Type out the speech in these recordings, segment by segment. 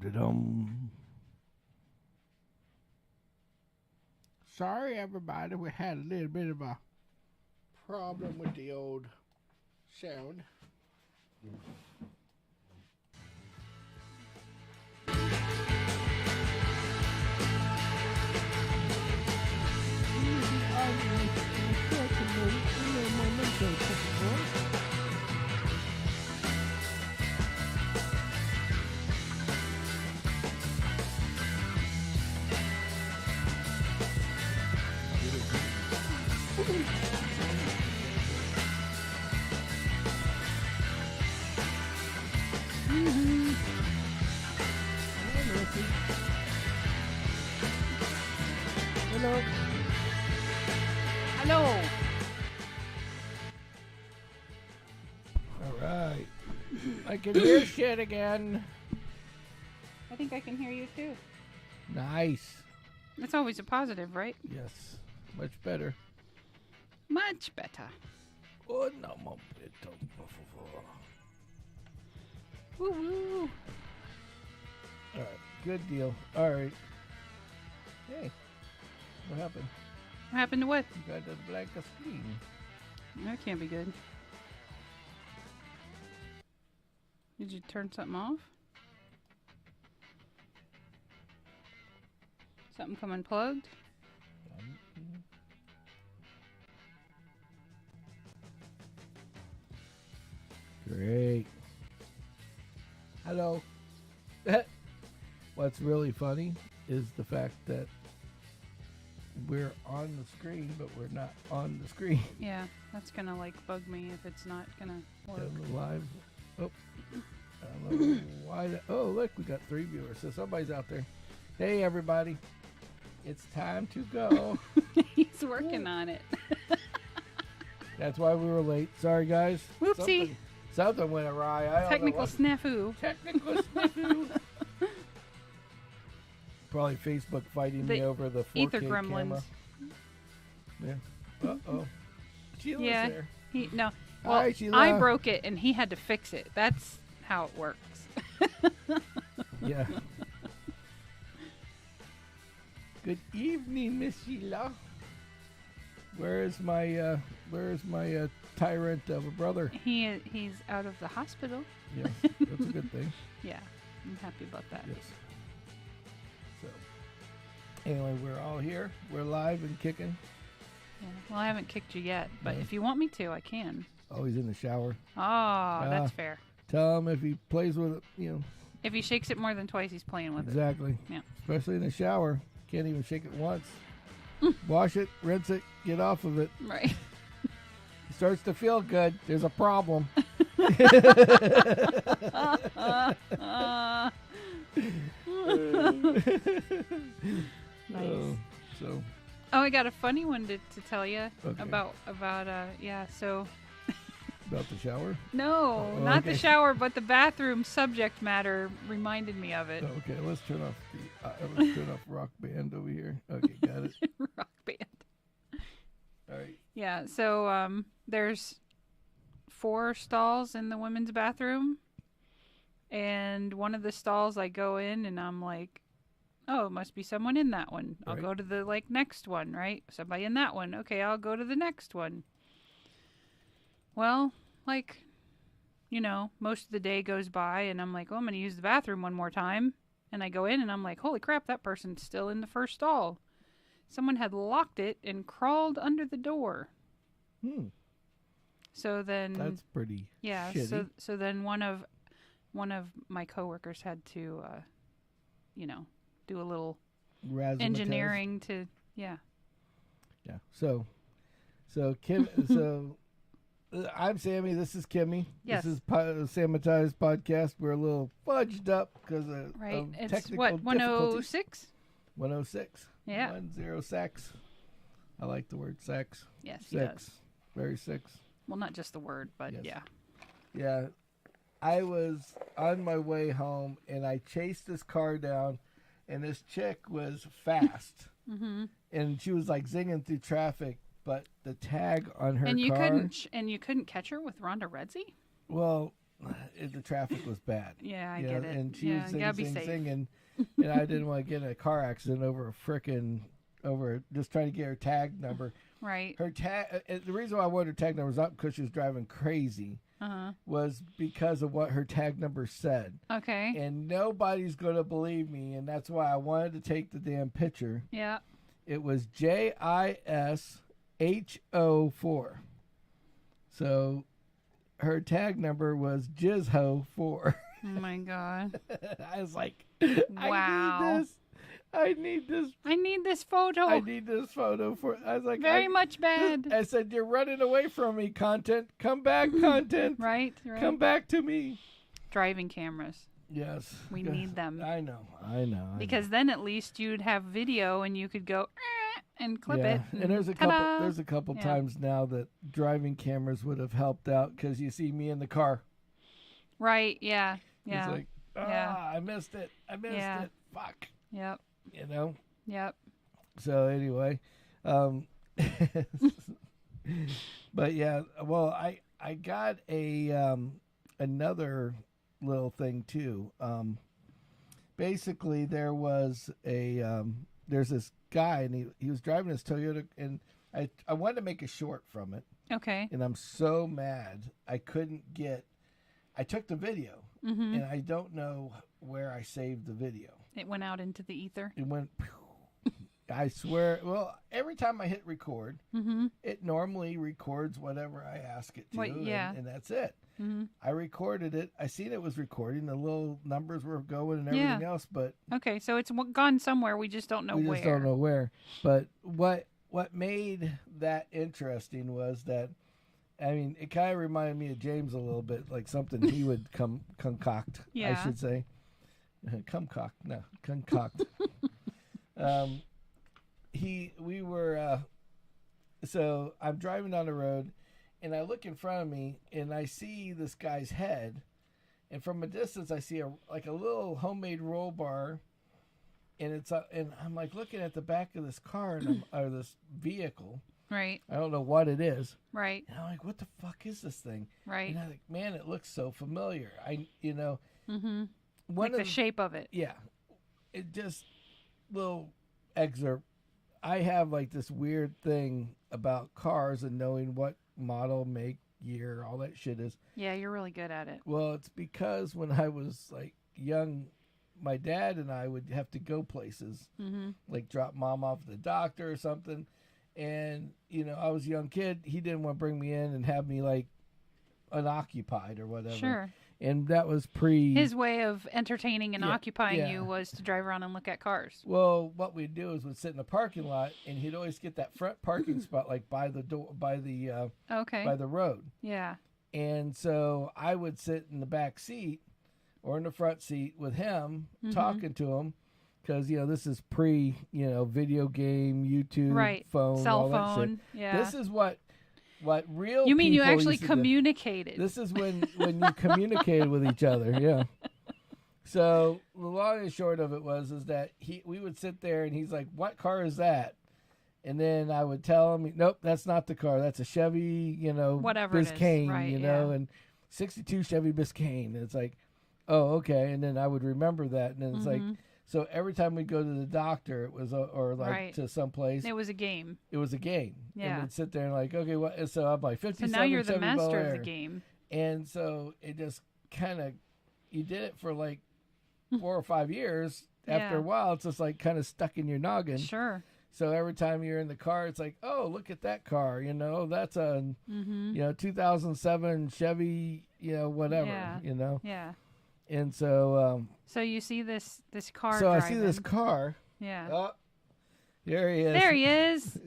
Dum-de-dum. Sorry, everybody. We had a little bit of a problem with the old sound. Hello. Hello. All right. I can hear shit again. I think I can hear you too. Nice. That's always a positive, right? Yes. Much better. Much better. Oh, no, more better. Woo woo. All right. Good deal. All right. Hey. What happened? What happened to what? You got the blank screen. That can't be good. Did you turn something off? Something come unplugged? Great. Hello. What's really funny is the fact that we're on the screen, but we're not on the screen. Yeah, that's gonna like bug me if it's not gonna work. Live. Oh, I don't know why. Oh, look, we got 3 viewers. So somebody's out there. Hey, everybody. It's time to go. He's working on it. That's why we were late. Sorry, guys. Whoopsie. Something went awry. I don't Technical know what. snafu. Technical snafu. Probably Facebook fighting me over the 4K Ether gremlins. camera. Yeah. Uh-oh. Sheila's Yeah. there. No. Well, Hi, Sheila. I broke it and he had to fix it. That's how it works. Yeah. Good evening, Miss Sheila. Where's my tyrant of a brother? He's out of the hospital. Yes, that's a good thing. Yeah, I'm happy about that. Yes. So, anyway, we're all here. We're live and kicking. Yeah. Well, I haven't kicked you yet, but No. if you want me to, I can. Oh, he's in the shower. Oh, that's fair. Tell him if he plays with it, If he shakes it more than twice, he's playing with exactly. Yeah. Especially in the shower. Can't even shake it once. Wash it, rinse it, get off of it. it. Right. He starts to feel good. There's a problem. Nice. So Oh, I got a funny one to tell you Okay. about so about the shower. no, Oh, not okay. the shower, but the bathroom subject matter reminded me of it. Okay, let's turn off Rock Band over here. Okay, got it. Rock band. All right. Yeah, so there's 4 stalls in the women's bathroom, and one of the stalls I go in and I'm like, oh, it must be someone in that one. I'll Right. go to the next one, right? Somebody in that one. Okay, I'll go to the next one. Well, most of the day goes by and I'm like, oh, I'm going to use the bathroom one more time. And I go in and I'm like, holy crap, that person's still in the first stall. Someone had locked it and crawled under the door. So then That's pretty yeah, shitty. so then one of my coworkers had to do a little Razzmatazz. engineering to Yeah. So Kim. So I'm Sammy. This is Kimmy. Yes. This is Sammitized podcast. We're a little fudged up because of right. It's technical what difficulties. 106. 106. Yeah. 10 sex. I like the word sex. Yes, he Sex. does. Very sex. Well, not just the word, but Yes. yeah. Yeah. I was on my way home and I chased this car down, and this chick was fast. Mm-hmm. And she was like zinging through traffic, but the tag on her And you car. couldn't catch her with Rhonda Redzi? Well, the traffic was bad. Yeah, I get it. And she yeah, was you gotta be safe. singing, and I didn't want to get in a car accident over just trying to get her tag number. Right. Her tag. The reason why I wanted her tag number was not because she was driving crazy. Was because of what her tag number said. Okay. And nobody's going to believe me, and that's why I wanted to take the damn picture. Yeah. It was JISHO4. So her tag number was Jizho4. Oh my God. I was like, wow. I need this photo. I need this photo for. I was like, very much bad. I said, you're running away from me, content. Come back, content. Right. Come back to me. Driving cameras. Yes. We need them. I know. Because then at least you'd have video and you could go and clip it. And there's a couple times now that driving cameras would have helped out because you see me in the car. Right. Yeah. Yeah. It's like, I missed it. It. Fuck. Yep. You know? Yep. So anyway, but yeah, well, I got another little thing too. Basically there was there's this guy and he was driving his Toyota, and I wanted to make a short from it. Okay. And I'm so mad I took the video, and I don't know where I saved the video. It went out into the ether. It went. I swear. Well, every time I hit record, it normally records whatever I ask it to, and that's it. I recorded it. I seen it was recording. The little numbers were going and everything else, but okay, so it's gone somewhere. We just don't know where. We just don't know where. But what made that interesting was that, I mean, it kind of reminded me of James a little bit, like something he would concoct. I should say. Concoct. So I'm driving down the road and I look in front of me and I see this guy's head, and from a distance I see a little homemade roll bar, and and I'm like looking at the back of this car or this vehicle. Right. I don't know what it is. Right. And I'm like, what the fuck is this thing? Right. And I'm like, man, it looks so familiar. Like the shape of it. Yeah. It just, little excerpt. I have like this weird thing about cars and knowing what model, make, year, all that shit is. Yeah, you're really good at it. Well, it's because when I was like young, my dad and I would have to go places, like drop mom off at the doctor or something. And, I was a young kid. He didn't want to bring me in and have me like unoccupied or whatever. Sure. And that was his way of entertaining and occupying you was to drive around and look at cars. Well, what we'd do is we'd sit in the parking lot, and he'd always get that front parking spot, like by the door, by the road. Yeah. And so I would sit in the back seat or in the front seat with him, talking to him, because this is video game, YouTube, phone, cell all phone. That shit. Yeah. This is what real. You mean you actually used to communicated? do. This is when you communicated with each other. Yeah. So the long and short of it is that we would sit there and he's like, "What car is that?" And then I would tell him, "Nope, that's not the car. That's a Chevy, whatever Biscayne, it is. Right, and 62 Chevy Biscayne." And it's like, "Oh, okay." And then I would remember that, and then it's like. So every time we go to the doctor, it was to some place. It was a game. It was a game. Yeah. And we'd sit there and like, okay, what? And so I'm like 57. So now you're the Chevy master Bel of the Air. game. And so it just kind of, you did it for like 4 or 5 years. After a while, it's just like kind of stuck in your noggin. Sure. So every time you're in the car, it's like, oh, look at that car. That's a 2007 Chevy, whatever. Yeah. Yeah. And so. So you see this car. So driving. I see this car. Yeah. Oh, there he is. There he is.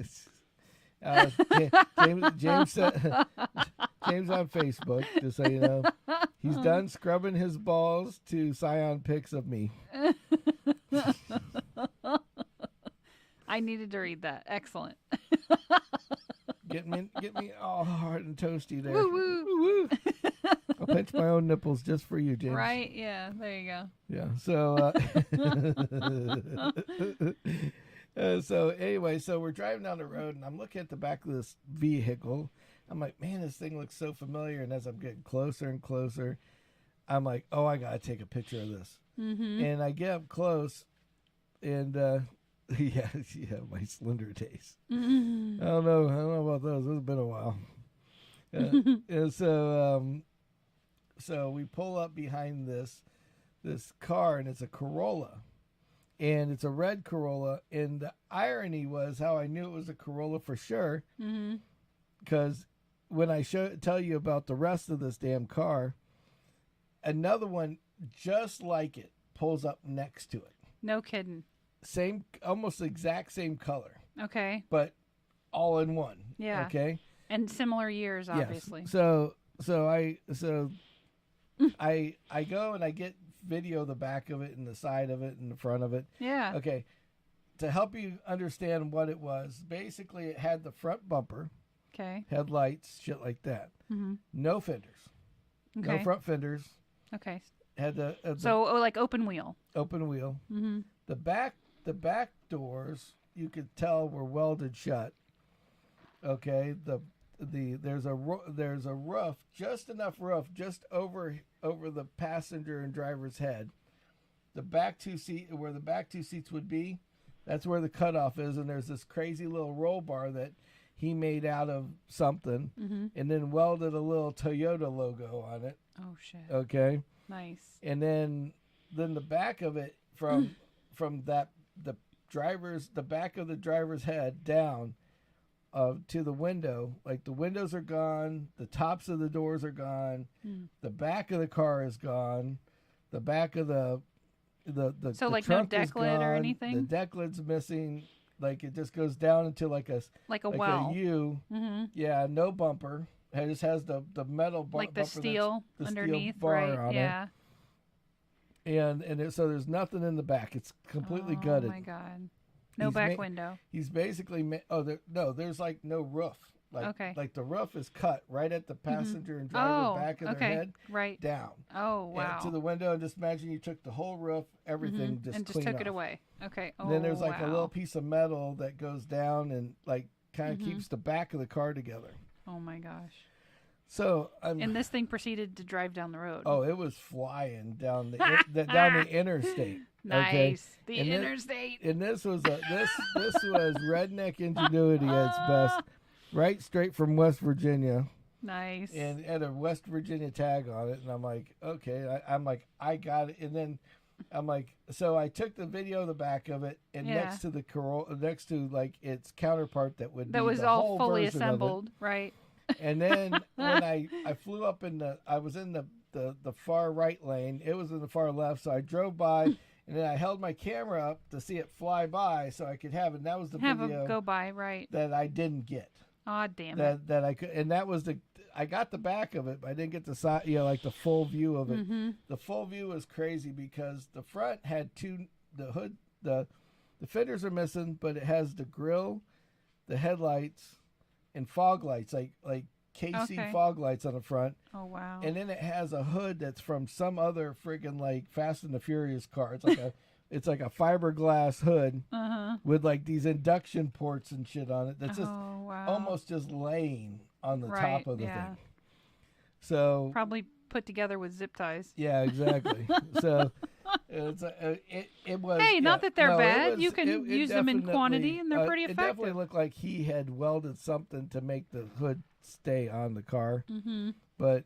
James on Facebook, just so you know, he's done scrubbing his balls to Scion pics of me. I needed to read that. Excellent. Get me all hard and toasty there. Woo woo. Woo woo. I'll pinch my own nipples just for you, James. Right? Yeah. There you go. Yeah. So. So anyway, so we're driving down the road, and I'm looking at the back of this vehicle. I'm like, man, this thing looks so familiar. And as I'm getting closer and closer, I'm like, oh, I gotta take a picture of this. Mm-hmm. And I get up close, and yeah, my slender days. Mm-hmm. I don't know about those. It's been a while. And so we pull up behind this car, and it's a Corolla, and it's a red Corolla. And the irony was how I knew it was a Corolla for sure, because when I tell you about the rest of this damn car, another one just like it pulls up next to it. No kidding. Same, almost exact same color. Okay. But all in one. Yeah. Okay. And similar years, obviously. Yes. So I go and I get video of the back of it and the side of it and the front of it. Yeah. Okay. To help you understand what it was, basically it had the front bumper, Okay. headlights, shit like that. Mm-hmm. No fenders. Okay. No front fenders. Okay. Had the So like open wheel. open wheel. Mm-hmm. The back doors you could tell were welded shut. Okay. There's a roof, just enough roof, just over the passenger and driver's head. The back two seats would be, that's where the cutoff is, and there's this crazy little roll bar that he made out of something, and then welded a little Toyota logo on it. Oh shit. Okay. Nice. And then the back of it from the back of the driver's head down to the window, like the windows are gone, the tops of the doors are gone, the back of the car is gone, the back of the So the like no trunk deck is lid or gone, anything? The deck lid's missing, like it just goes down into like a well. a U. Mm-hmm. Yeah, no bumper. It just has the metal Like the bumper steel the underneath, steel bar right? on Yeah. it. So there's nothing in the back. It's completely gutted. Oh my god. No He's back window. He's basically there's like no roof. Like the roof is cut right at the passenger and driver back of their head, right down. Oh wow. And to the window, and just imagine you took the whole roof, everything, and clean took off. it away. Okay. Oh, And then there's like wow. a little piece of metal that goes down and like kind of keeps the back of the car together. Oh my gosh. So and this thing proceeded to drive down the road. Oh, it was flying down the interstate. Nice. Okay? The And interstate. And this was redneck ingenuity at its best, right straight from West Virginia. Nice. And had a West Virginia tag on it, and I'm like, okay, I got it. And then I'm like, so I took the video of the back of it, and next to the Corolla, next to like its counterpart that was the all fully assembled, right? And then when I flew up I was in the far right lane. It was in the far left, so I drove by, and then I held my camera up to see it fly by, so I could have it. And that was the video it go by, right? that I didn't get. Oh damn it! That I could, and that was I got the back of it, but I didn't get the side, like the full view of it. Mm-hmm. The full view was crazy because the front had the hood, the fenders are missing, but it has the grill, the headlights, and fog lights, like KC fog lights on the front. Oh wow! And then it has a hood that's from some other friggin' like Fast and the Furious car. It's like a fiberglass hood with like these induction ports and shit on it. That's just almost just laying on the top of the thing. So probably put together with zip ties. Yeah, exactly. So it was. Hey, not that they're bad. You can it use them in quantity, and they're pretty It effective. definitely looked like he had welded something to make the hood stay on the car, but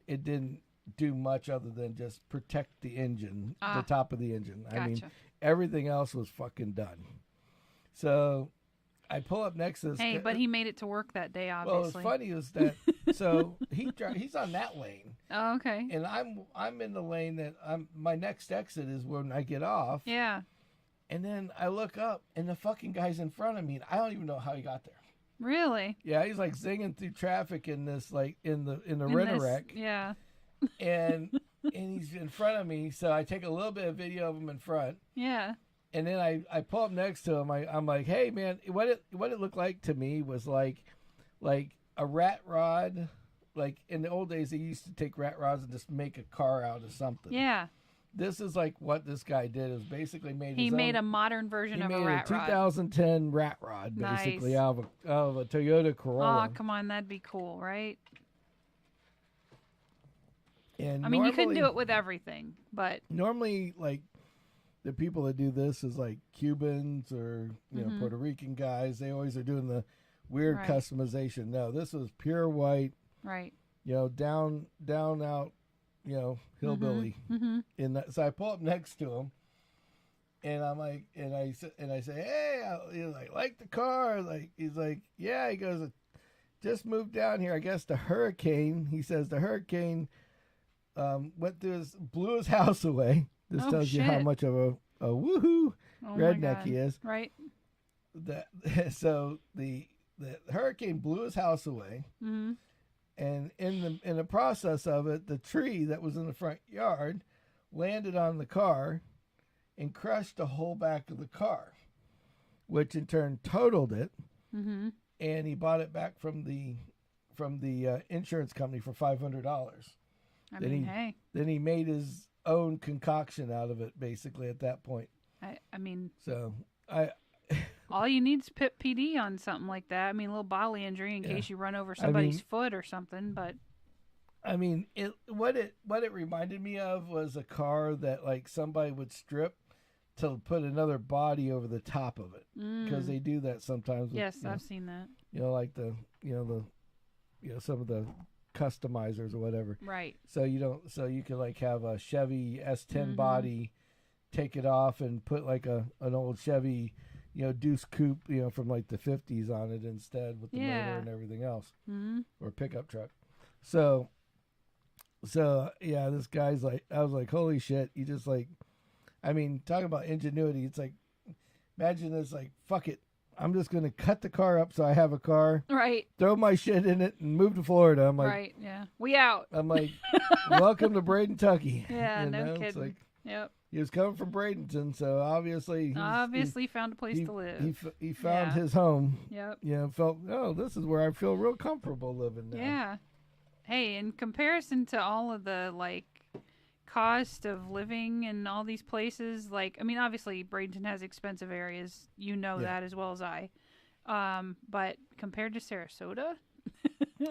it didn't do much other than just protect the engine, the top of the engine. Gotcha. I mean, everything else was fucking done. So I pull up next to this. Hey, but he made it to work that day, obviously. Well, what's funny is that so he's on that lane. Oh, okay. And I'm in the lane that my next exit is when I get off. Yeah. And then I look up and the fucking guy's in front of me, and I don't even know how he got there. Really? Yeah, he's like zinging through traffic in this like in the Rent-A-Wreck. Yeah. And he's in front of me, so I take a little bit of video of him in front. Yeah. And then I pull up next to him. I'm like, hey man, what it looked like to me was like a rat rod. Like in the old days, they used to take rat rods and just make a car out of something. Yeah. This is like what this guy did. Is basically He made a modern version of a rat rod. 2010 rat rod, basically out of a Toyota Corolla. Oh, come on, that'd be cool, right? And I mean, you couldn't do it with everything, but normally, like, the people that do this is like Cubans or Puerto Rican guys. They always are doing the weird customization. No, this was pure white. Right. Down out, hillbilly. In that, so I pull up next to him, and I'm like, and I say, hey, I like the car. Like, he's like, yeah. He goes, just moved down here. I guess the hurricane. He says the hurricane went through blew his house away. This tells you how much of a woohoo redneck he is. Right. So the hurricane blew his house away. Mm-hmm. And in the process of it, the tree that was in the front yard landed on the car and crushed the whole back of the car, which in turn totaled it. Mm-hmm. And he bought it back from the insurance company for $500. Then he made his own concoction out of it, basically, at that point. I mean, so all you need is pit PD on something like that. I mean, a little bodily injury in case you run over somebody's foot or something. But I mean, what it reminded me of was a car that like somebody would strip to put another body over the top of it, because they do that sometimes. Yes, I've seen that. Like some of the customizers or whatever. Right. So you could like have a Chevy S10 body, take it off and put like an old Chevy, Deuce Coupe, from like the 50s on it instead with the motor and everything else, or pickup truck. So yeah, this guy's like, I was like, holy shit! You just like, I mean, talking about ingenuity. It's like, imagine this, like, fuck it. I'm just going to cut the car up so I have a car. Right. Throw my shit in it and move to Florida. I'm like, right, yeah. We out. I'm like, welcome to Bradenton, Kentucky. Yeah, no kidding. It's like, yep. He was coming from Bradenton, so obviously he found a place to live. He found his home. Yep. Felt, this is where I feel real comfortable living now. Yeah. Hey, in comparison to all of the, like, cost of living in all these places, like, I mean, obviously Bradenton has expensive areas, that as well as I, but compared to Sarasota.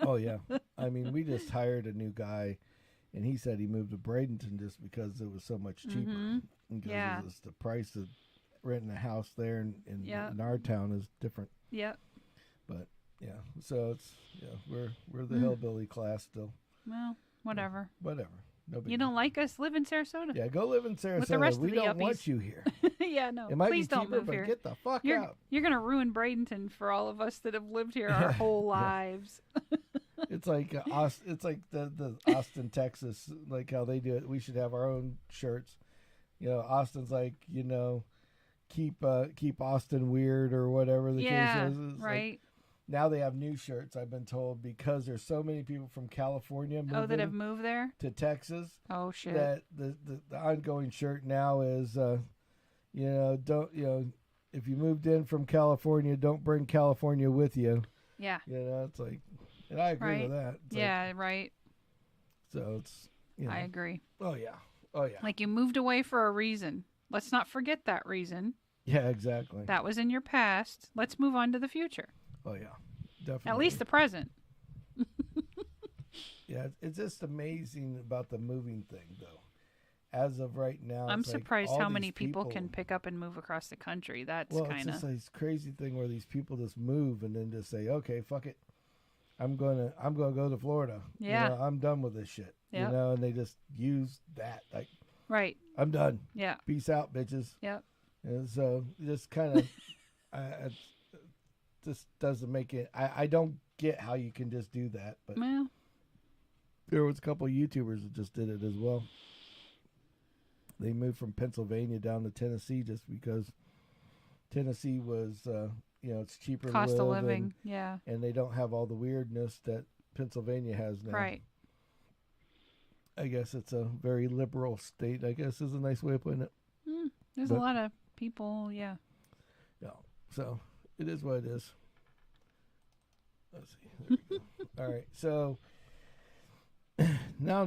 Oh yeah, I mean, we just hired a new guy, and he said he moved to Bradenton just because it was so much cheaper. Because the price of renting a house there in our town is different. Yep. But yeah, so it's we're the hillbilly class still. Well, whatever. Whatever. You don't like us? Live in Sarasota. Yeah, go live in Sarasota. With the rest we of the don't yuppies. want you here. Yeah, no. It might please be cheaper, don't move but here. get the fuck out. You're going to ruin Bradenton for all of us that have lived here our whole lives. It's like it's like the Austin, Texas, like how they do it. We should have our own shirts. Austin's like, keep Austin weird or whatever the case is. It's right. Like, now they have new shirts, I've been told, because there's so many people from California that have moved there to Texas. Oh shit! That the ongoing shirt now is, don't if you moved in from California, don't bring California with you. Yeah. It's like, and I agree with that. It's right. So it's. I agree. Oh yeah. Like, you moved away for a reason. Let's not forget that reason. Yeah, exactly. That was in your past. Let's move on to the future. Oh yeah, definitely. At least the present. Yeah, it's just amazing about the moving thing, though. As of right now, I'm surprised how many people can pick up and move across the country. That's kind of... it's just this crazy thing where these people just move and then just say, "Okay, fuck it, I'm gonna go to Florida. Yeah, I'm done with this shit." Yep. And they just use that, like, right. I'm done. Yeah. Peace out, bitches. Yep. And so just kind of, just doesn't make it. I don't get how you can just do that, but there was a couple of YouTubers that just did it as well. They moved from Pennsylvania down to Tennessee just because Tennessee was, it's cheaper cost to live of living, and they don't have all the weirdness that Pennsylvania has now. Right. I guess it's a very liberal state, I guess is a nice way of putting it. There's a lot of people, Yeah, so it is what it is. Let's see. There we go. All right, so now,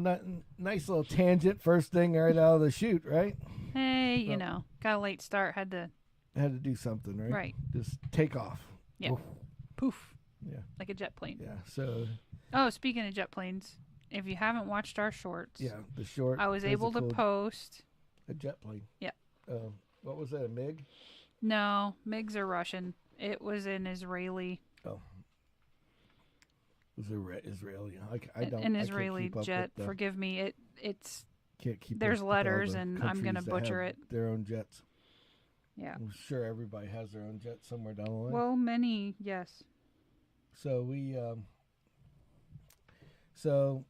nice little tangent. First thing right out of the chute, right? Hey, got a late start. Had to do something, right? Right. Just take off. Yeah. Oof. Poof. Yeah. Like a jet plane. Yeah. So. Oh, speaking of jet planes, if you haven't watched our shorts, Yeah, the short. I was able to post a jet plane. Yeah. What was that? A MiG? No, MiGs are Russian. It was an Israeli. Oh. It was Israeli. I don't. An I Israeli can't keep up jet. with Forgive me. It's. Can't keep. There's up with all letters, the and I'm gonna countries that butcher have it. Their own jets. Yeah. I'm sure everybody has their own jet somewhere down the line. Well, many, yes. So we. So,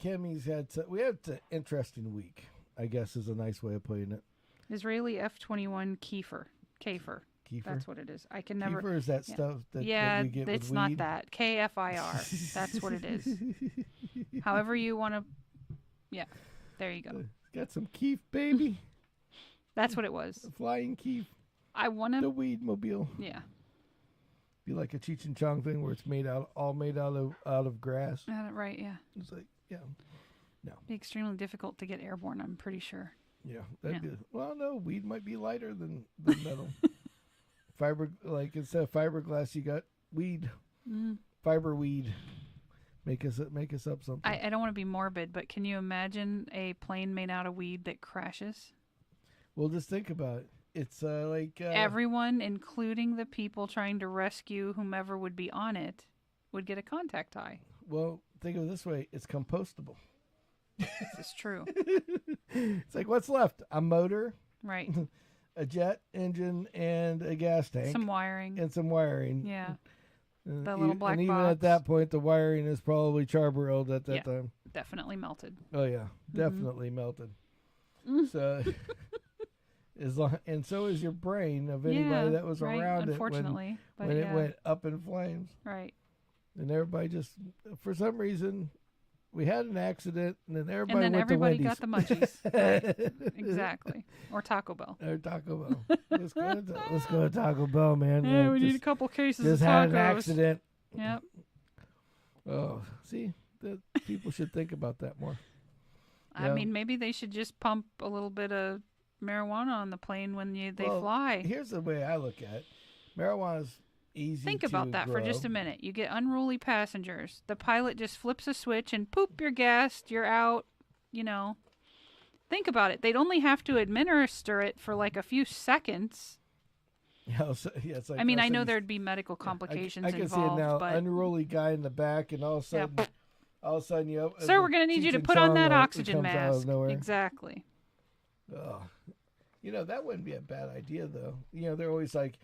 Kemi's we had an interesting week. I guess is a nice way of putting it. Israeli F-21 Kefir. Kefir. That's what it is. I can never. Kefir is that stuff that you get it's with not weed? that. KFIR. That's what it is. However you want to. Yeah, there you go. Got some keef, baby. That's what it was. A flying keef. I want The to. weed mobile. Yeah. Be like a Cheech and Chong thing where it's all made out of grass. Right. Yeah. It's like Be extremely difficult to get airborne. I'm pretty sure. Yeah, well, no, weed might be lighter than metal. Fiber, like instead of fiberglass, you got weed, fiber weed. Make us up something. I don't want to be morbid, but can you imagine a plane made out of weed that crashes? Well, just think about it. It's like everyone, including the people trying to rescue whomever would be on it, would get a contact high. Well, think of it this way: it's compostable. This is true. It's like, what's left? A motor, right? A jet engine, and a gas tank. Some wiring. Yeah. The little black and box. even at that point, the wiring is probably charbroiled at that time. Definitely melted. Oh yeah, definitely melted. So, and so is your brain of anybody that was around unfortunately, it when it went up in flames. Right. And everybody just, for some reason, we had an accident, and then everybody went to Wendy's. Got the munchies. Right. Exactly. Or Taco Bell. Let's go to Taco Bell, man. Hey, we need a couple cases of tacos. Just had an accident. Yep. Oh, see, people should think about that more. I mean, maybe they should just pump a little bit of marijuana on the plane when they fly. Here's the way I look at it. Marijuana's easy. Think about that for just a minute. You get unruly passengers. The pilot just flips a switch and poop, you're gassed, you're out, Think about it. They'd only have to administer it for like a few seconds. Yeah, it's like, I know there'd be medical complications I can involved. See it now. But unruly guy in the back, and all of a sudden, sir, we're going to need you to put on that oxygen mask. Exactly. Oh, that wouldn't be a bad idea, though. They're always like,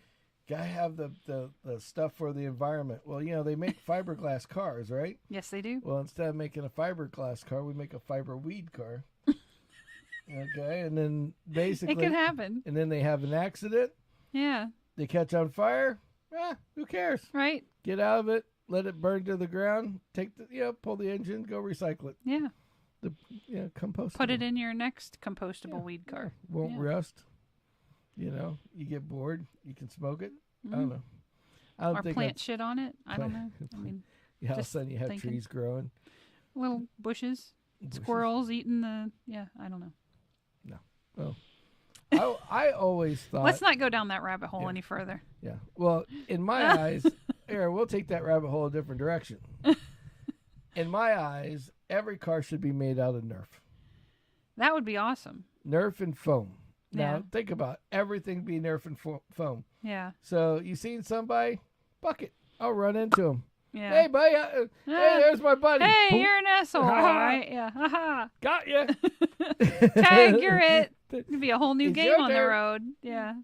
gotta have the stuff for the environment. Well, they make fiberglass cars, right? Yes, they do. Well, instead of making a fiberglass car, we make a fiber weed car. Okay, and then basically it can happen. And then they have an accident. Yeah. They catch on fire. Who cares? Right. Get out of it. Let it burn to the ground. Take pull the engine. Go recycle it. Yeah. Compostable. Put it in your next compostable weed car. Won't rust. You get bored. You can smoke it. I don't know. Or plant shit on it. I don't know. I mean, all of a sudden you have trees growing. Little bushes. Squirrels eating the. Yeah, I don't know. No. Oh. I always thought. Let's not go down that rabbit hole any further. Yeah. Well, in my eyes, we'll take that rabbit hole a different direction. In my eyes, every car should be made out of Nerf. That would be awesome. Nerf and foam. Now, think about everything being Nerf and foam. Yeah. So, you seen somebody? Bucket. I'll run into him. Yeah. Hey, buddy. Hey, there's my buddy. Hey, you're an asshole. All right. Yeah. Ha-ha. Got you. Tag, you're it. It'd be a whole new It's game on the road. Yeah.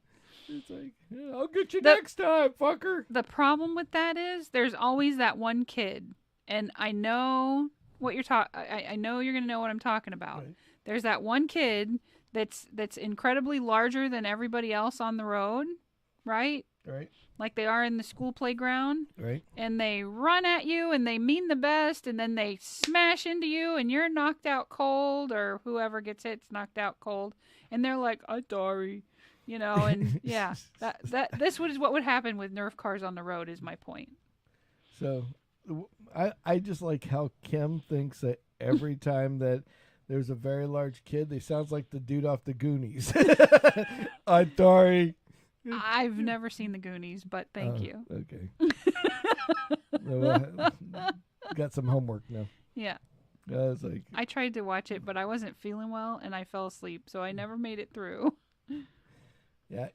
It's like, I'll get you next time, fucker. The problem with that is there's always that one kid. And I know what you're I know you're going to know what I'm talking about. Right. There's that one kid that's incredibly larger than everybody else on the road, right? Right. Like they are in the school playground. Right. And they run at you and they mean the best and then they smash into you and you're knocked out cold, or whoever gets hit's knocked out cold. And they're like, I'm sorry. And yeah, this is what would happen with Nerf cars on the road is my point. So I just like how Kim thinks that every time that there's a very large kid, they sounds like the dude off the Goonies. I'm sorry. I've never seen the Goonies, but thank you. Okay. Got some homework now. Yeah. I was like, I tried to watch it, but I wasn't feeling well, and I fell asleep, so I never made it through. yeah.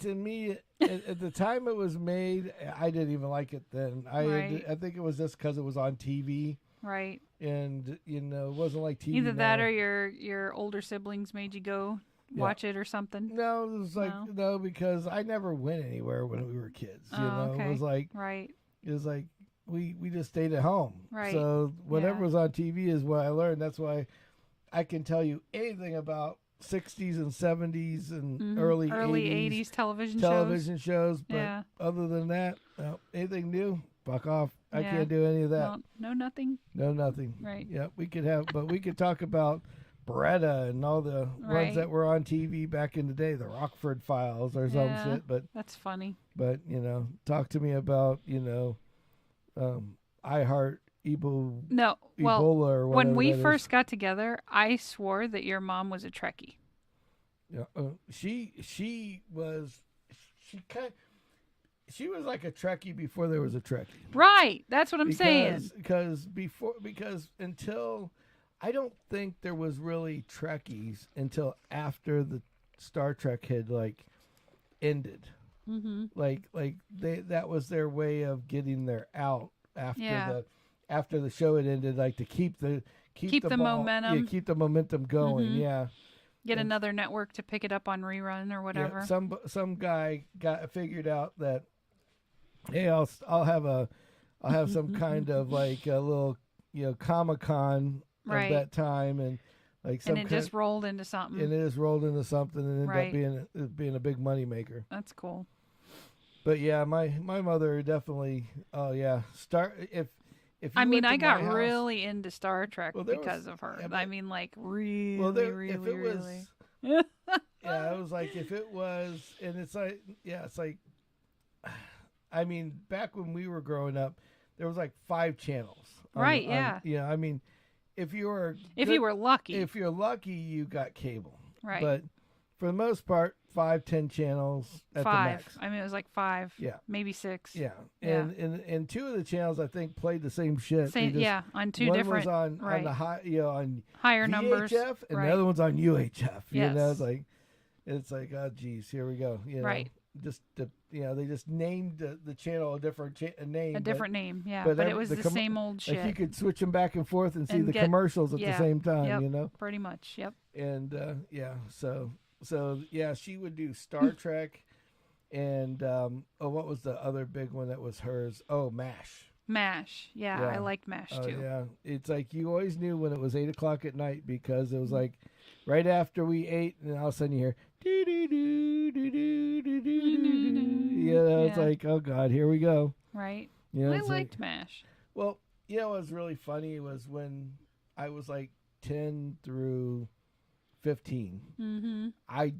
To me, at the time it was made, I didn't even like it then. Right. I think it was just because it was on TV. Right. And it wasn't like TV. Either that now. or your older siblings made you go watch it or something. No, it was like no, because I never went anywhere when we were kids. Okay. It was like we just stayed at home. Right. So whatever was on TV is what I learned. That's why I can tell you anything about 60s and 70s and early 80s television shows. But other than that, anything new, fuck off. I can't do any of that. Well, no, nothing. No, nothing. Right. Yeah, we could talk about Beretta and all the ones that were on TV back in the day, the Rockford Files or some shit. But that's funny. But talk to me about iHeart Ebola. No, well, Ebola or whatever when we first got together, I swore that your mom was a Trekkie. Yeah, she was like a Trekkie before there was a Trekkie. Right, that's what I'm saying. Because until I don't think there was really Trekkies until after the Star Trek had ended. Mm-hmm. That was their way of getting their out after the show had ended, to keep the momentum. Yeah, keep the momentum going. Mm-hmm. Yeah. Get another network to pick it up on rerun or whatever. Yeah, some guy figured out that, hey, I'll have some kind of a little Comic-Con of that time, and just rolled into something. And it just rolled into something and ended up being a big money maker. That's cool. But yeah, my mother definitely. Oh yeah, if I mean, I got really into Star Trek because of her. Yeah, I mean, really, really. Yeah, it was like if it was, and it's like, I mean, back when we were growing up, there was 5 channels. Right. Yeah. Yeah. I mean, if you were lucky, you got cable. Right. But for the most part, 5-10 channels at 5. the max. I mean, it was 5. Yeah. Maybe 6. Yeah. And 2 of the channels I think played the same shit. On 2 different. One was on the high, on higher VHF, numbers, and the other one's on UHF. Yes. It's like, oh geez, here we go. Right. They just named the channel a different name. A different name, yeah. But it was the same old shit. You could switch them back and forth and see the commercials at the same time. Yep, pretty much. Yep. And so she would do Star Trek, and what was the other big one that was hers? Oh, MASH. MASH, yeah. I liked MASH too. Yeah, it's like you always knew when it was 8:00 at night because it was like right after we ate, and all of a sudden you hear do do do do do do do. It's like, oh god, here we go. Right. I liked MASH. Well, what was really funny was when I was 10 through 15. Mm-hmm. I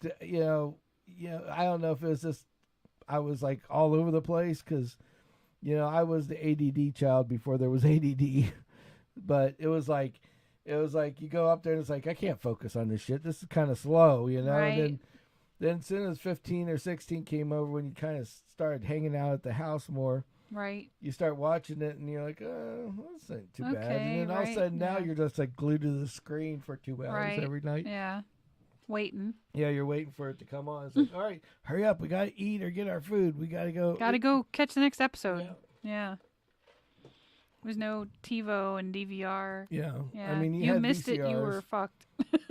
don't know if it was just I was all over the place because I was the ADD child before there was ADD, but it was like you go up there and it's like I can't focus on this shit. This is kind of slow, Right. And then as soon as 15 or 16 came over, when you kind of started hanging out at the house more. Right. You start watching it and you're like, oh, this ain't too bad. And then all of a right, sudden now you're just glued to the screen for 2 hours every night. Yeah. Waiting. Yeah, you're waiting for it to come on. It's like, all right, hurry up. We got to eat or get our food. We got to go. Got to go catch the next episode. Yeah. There was no TiVo and DVR. Yeah. I mean, you had missed VCRs. it. You were fucked.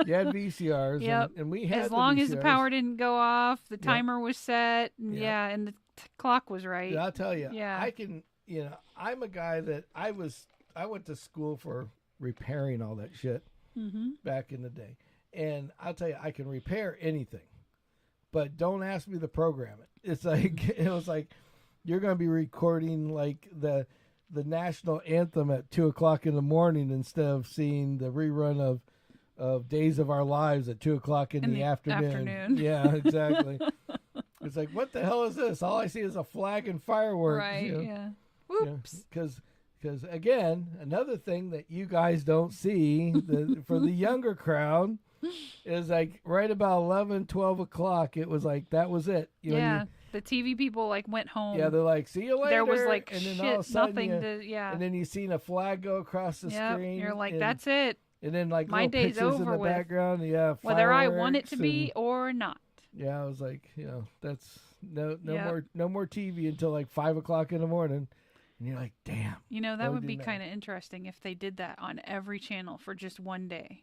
You had VCRs. Yep. And we had as long as the VCRs. power didn't go off, the timer was set. And and the clock was right. Yeah, I'll tell you. Yeah. I can, I'm a guy that I went to school for repairing all that shit back in the day. And I'll tell you, I can repair anything, but don't ask me to program it. It's like, it was like, you're going to be recording the national anthem at 2:00 in the morning instead of seeing the rerun of Days of Our Lives at 2:00 in the afternoon. Yeah, exactly. It's like, what the hell is this? All I see is a flag and fireworks. Right. Yeah. Whoops. Because again, another thing that you guys don't see for the younger crowd is right about 11, 12 o'clock. It was that was it. the TV people like went home. Yeah, they're like, see you later. There was like and then shit, all of a sudden nothing to, yeah. And then you seen a flag go across the screen. You're like, and, that's it. And then like my little day's pictures over in the with. background. Yeah, whether I want it to be or not. Yeah, I was like, that's no more TV until like 5 o'clock in the morning. And you're like, damn. That would be kind of interesting if they did that on every channel for just one day.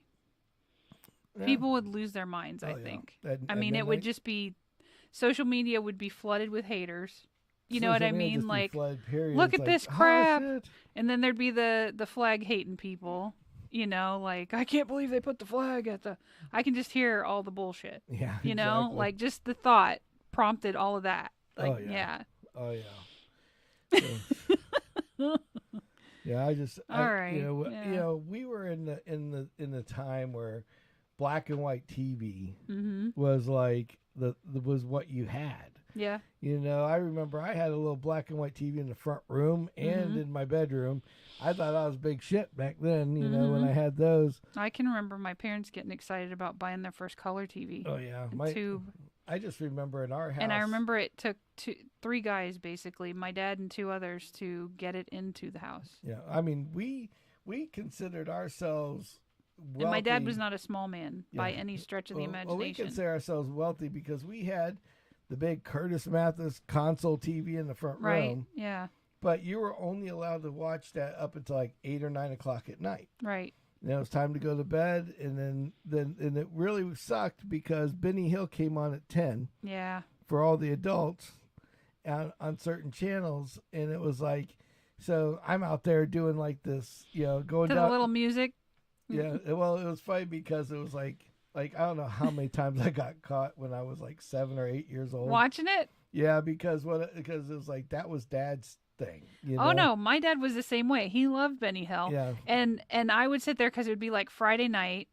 Yeah. People would lose their minds, I think. I mean, it would just be, social media would be flooded with haters. You know what I mean? Like, look at this crap. Oh, and then there'd be the flag hating people. Like, I can't believe they put the flag at the... I can just hear all the bullshit. Yeah, exactly. Like, just the thought prompted all of that. Like, Oh, yeah. Yeah, all right. We were in the time where black and white TV was like was what you had. Yeah. I remember I had a little black and white TV in the front room and in my bedroom. I thought I was big shit back then, when I had those. I can remember my parents getting excited about buying their first color TV. Oh, yeah. Tube. I just remember in our house. And I remember it took three guys, basically, my dad and two others, to get it into the house. Yeah. I mean, we considered ourselves wealthy. And my dad was not a small man by any stretch of the imagination. Well, we consider ourselves wealthy because we had the big Curtis Mathis console TV in the front room. Right, yeah. But you were only allowed to watch that up until like 8 or 9 o'clock at night. Right. Then it was time to go to bed, and then it really sucked because Benny Hill came on at 10. Yeah. For all the adults on certain channels, and it was like, so I'm out there doing like this, going to down the little music. Yeah. Well, it was funny because it was like I don't know how many times I got caught when I was like 7 or 8 years old watching it. Yeah, because it was like that was Dad's thing. Oh no, my dad was the same way. He loved Benny Hill. Yeah. And I would sit there because it would be like Friday night,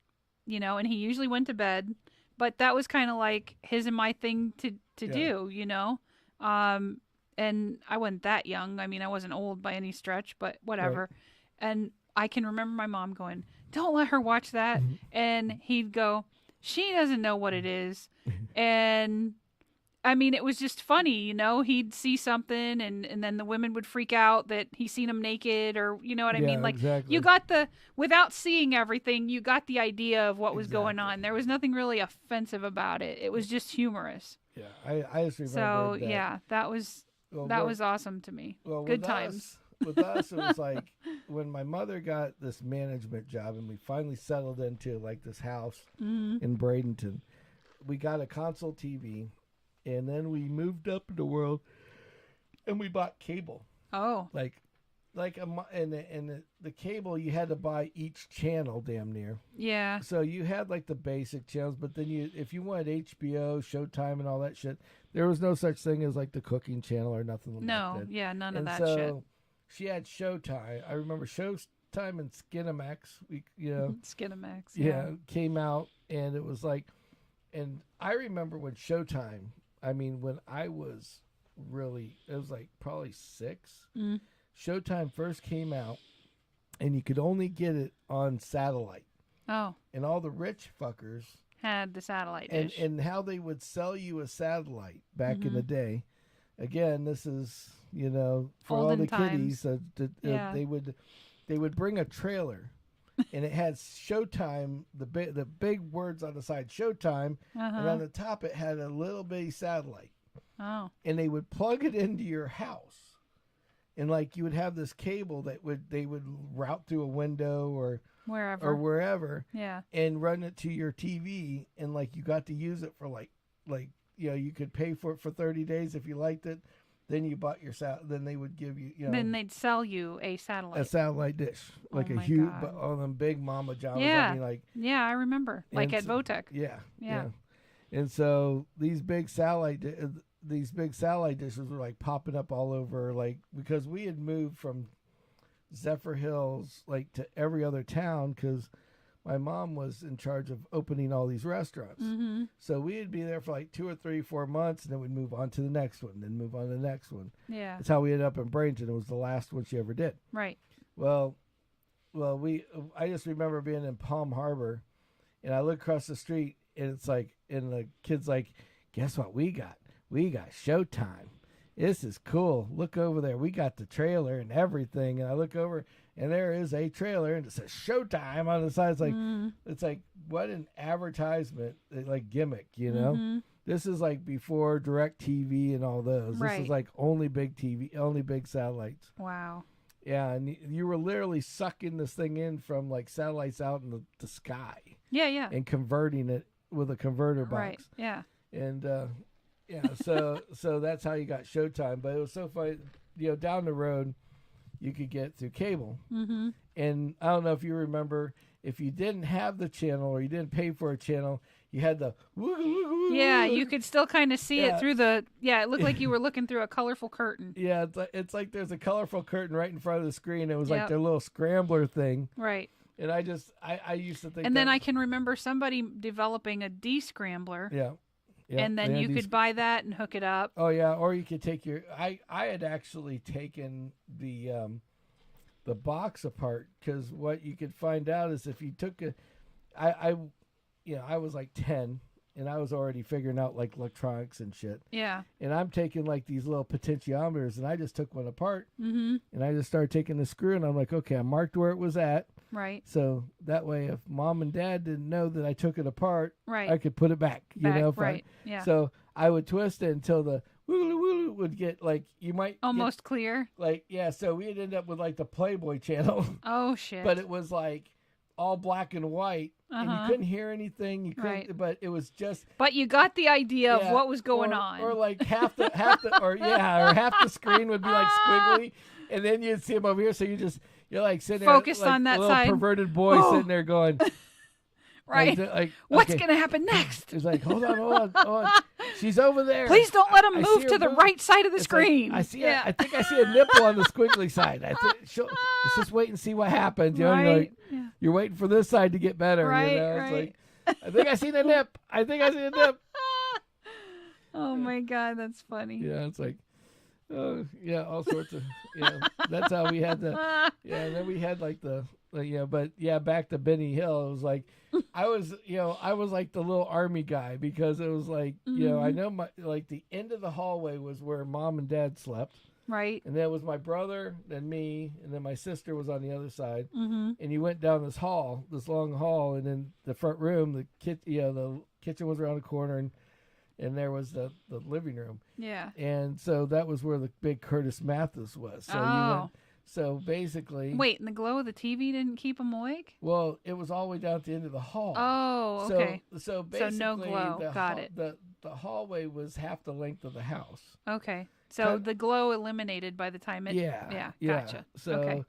and he usually went to bed, but that was kind of like his and my thing to do, and I wasn't that young. I mean, I wasn't old by any stretch, but whatever. Right. And I can remember my mom going, "Don't let her watch that," and he'd go, "She doesn't know what it is," and I mean, it was just funny, He'd see something, and then the women would freak out that he seen them naked, or you know what I mean? Like, exactly. You got without seeing everything, you got the idea of what was going on. There was nothing really offensive about it. It was just humorous. Yeah, I just remember. So yeah, that was awesome to me. Well, good times. With us, it was like when my mother got this management job, and we finally settled into like this house in Bradenton. We got a console TV. And then we moved up in the world, and we bought cable. Oh, the cable you had to buy each channel damn near. Yeah. So you had like the basic channels, but then if you wanted HBO, Showtime, and all that shit, there was no such thing as like the cooking channel or nothing like that. No, yeah, none of that shit. So she had Showtime. I remember Showtime and Skinamax. Skinamax. Yeah, came out, and it was like, and I remember when Showtime. I mean, when I was it was like probably 6. Showtime first came out, and you could only get it on satellite. Oh. And all the rich fuckers had the satellite dish. And how they would sell you a satellite back in the day. Again, this is, for olden all the times. kiddies, they would bring a trailer. And it had Showtime, the big words on the side, Showtime, and on the top it had a little bitty satellite. Oh. And they would plug it into your house, and like you would have this cable they would route through a window or wherever, yeah, and run it to your TV, and like you got to use it for like you could pay for it for 30 days if you liked it. Then you bought your then they would give you, Then they'd sell you a satellite dish, like a huge, all them big Mama Johns. Yeah, I mean, like I remember, like at Votech. Yeah. And so these big satellite dishes were like popping up all over, like because we had moved from Zephyr Hills like to every other town because my mom was in charge of opening all these restaurants. So we'd be there for like 2 or 3, 4 months, and then we'd move on to the next one, then move on to the next one. Yeah. That's how we ended up in Bradenton. It was the last one she ever did. Right. Well, I just remember being in Palm Harbor, and I look across the street, and it's like, and the kid's like, guess what we got? we got Showtime. This is cool. Look over there. We got the trailer and everything. And I look over, and there is a trailer, and it says Showtime on the side. It's like what an advertisement, like gimmick, you know? Mm-hmm. This is like before Direct TV and all those. Right. This is like only big TV, only big satellites. Wow. Yeah, and you were literally sucking this thing in from like satellites out in the sky. Yeah, yeah. And converting it with a converter box. Right. Yeah. And so that's how you got Showtime. But it was so funny, down the road, you could get through cable. Mm-hmm. And I don't know if you remember, if you didn't have the channel or you didn't pay for a channel, you had the yeah, you could still kind of see it through the it looked like you were looking through a colorful curtain. Yeah, it's like there's a colorful curtain right in front of the screen. It was like their little scrambler thing. Right. And I used to think. And then I can remember somebody developing a D-scrambler. Yeah. And then you could buy that and hook it up. Oh yeah, or you could take your. I had actually taken the box apart, because what you could find out is if you took I was like 10 and I was already figuring out like electronics and shit. Yeah. And I'm taking like these little potentiometers, and I just took one apart. Mm-hmm. And I just started taking the screw, and I'm like, okay, I marked where it was at. Right. So that way, if mom and dad didn't know that I took it apart, right, I could put it back. Right. Yeah. So I would twist it until the woo would get like, you might almost clear. Like, yeah. So we'd end up with like the Playboy channel. Oh shit! But it was like all black and white, and you couldn't hear anything. You couldn't, but it was just. But you got the idea of what was going on. Or like half the half the screen would be like squiggly, and then you'd see them over here. So you're like sitting focused there, like on that a little side. Perverted boy sitting there going, right? Like, what's gonna happen next? It's like, hold on. She's over there. Please don't let him move to the right side of the screen. Like, I think I see a nipple on the squiggly side. Let's just wait and see what happens. Right. You're waiting for this side to get better. Right. It's like, I think I see the nip. Oh my God, that's funny. Yeah, it's like, all sorts of, that's how we had and then we had like back to Benny Hill. It was like, I was like the little army guy, because it was like, I know the end of the hallway was where mom and dad slept. Right. And that was my brother, then me, and then my sister was on the other side. Mm-hmm. And you went down this long hall, and then the front room, the kitchen was around the corner, and there was the living room. Yeah. And so that was where the big Curtis Mathis was. So you went. So basically. Wait, and the glow of the TV didn't keep him awake? Well, it was all the way down at the end of the hall. Oh, okay. So basically, no glow. Got it. The hallway was half the length of the house. Okay. So the glow eliminated by the time it. Yeah. Gotcha. So, okay.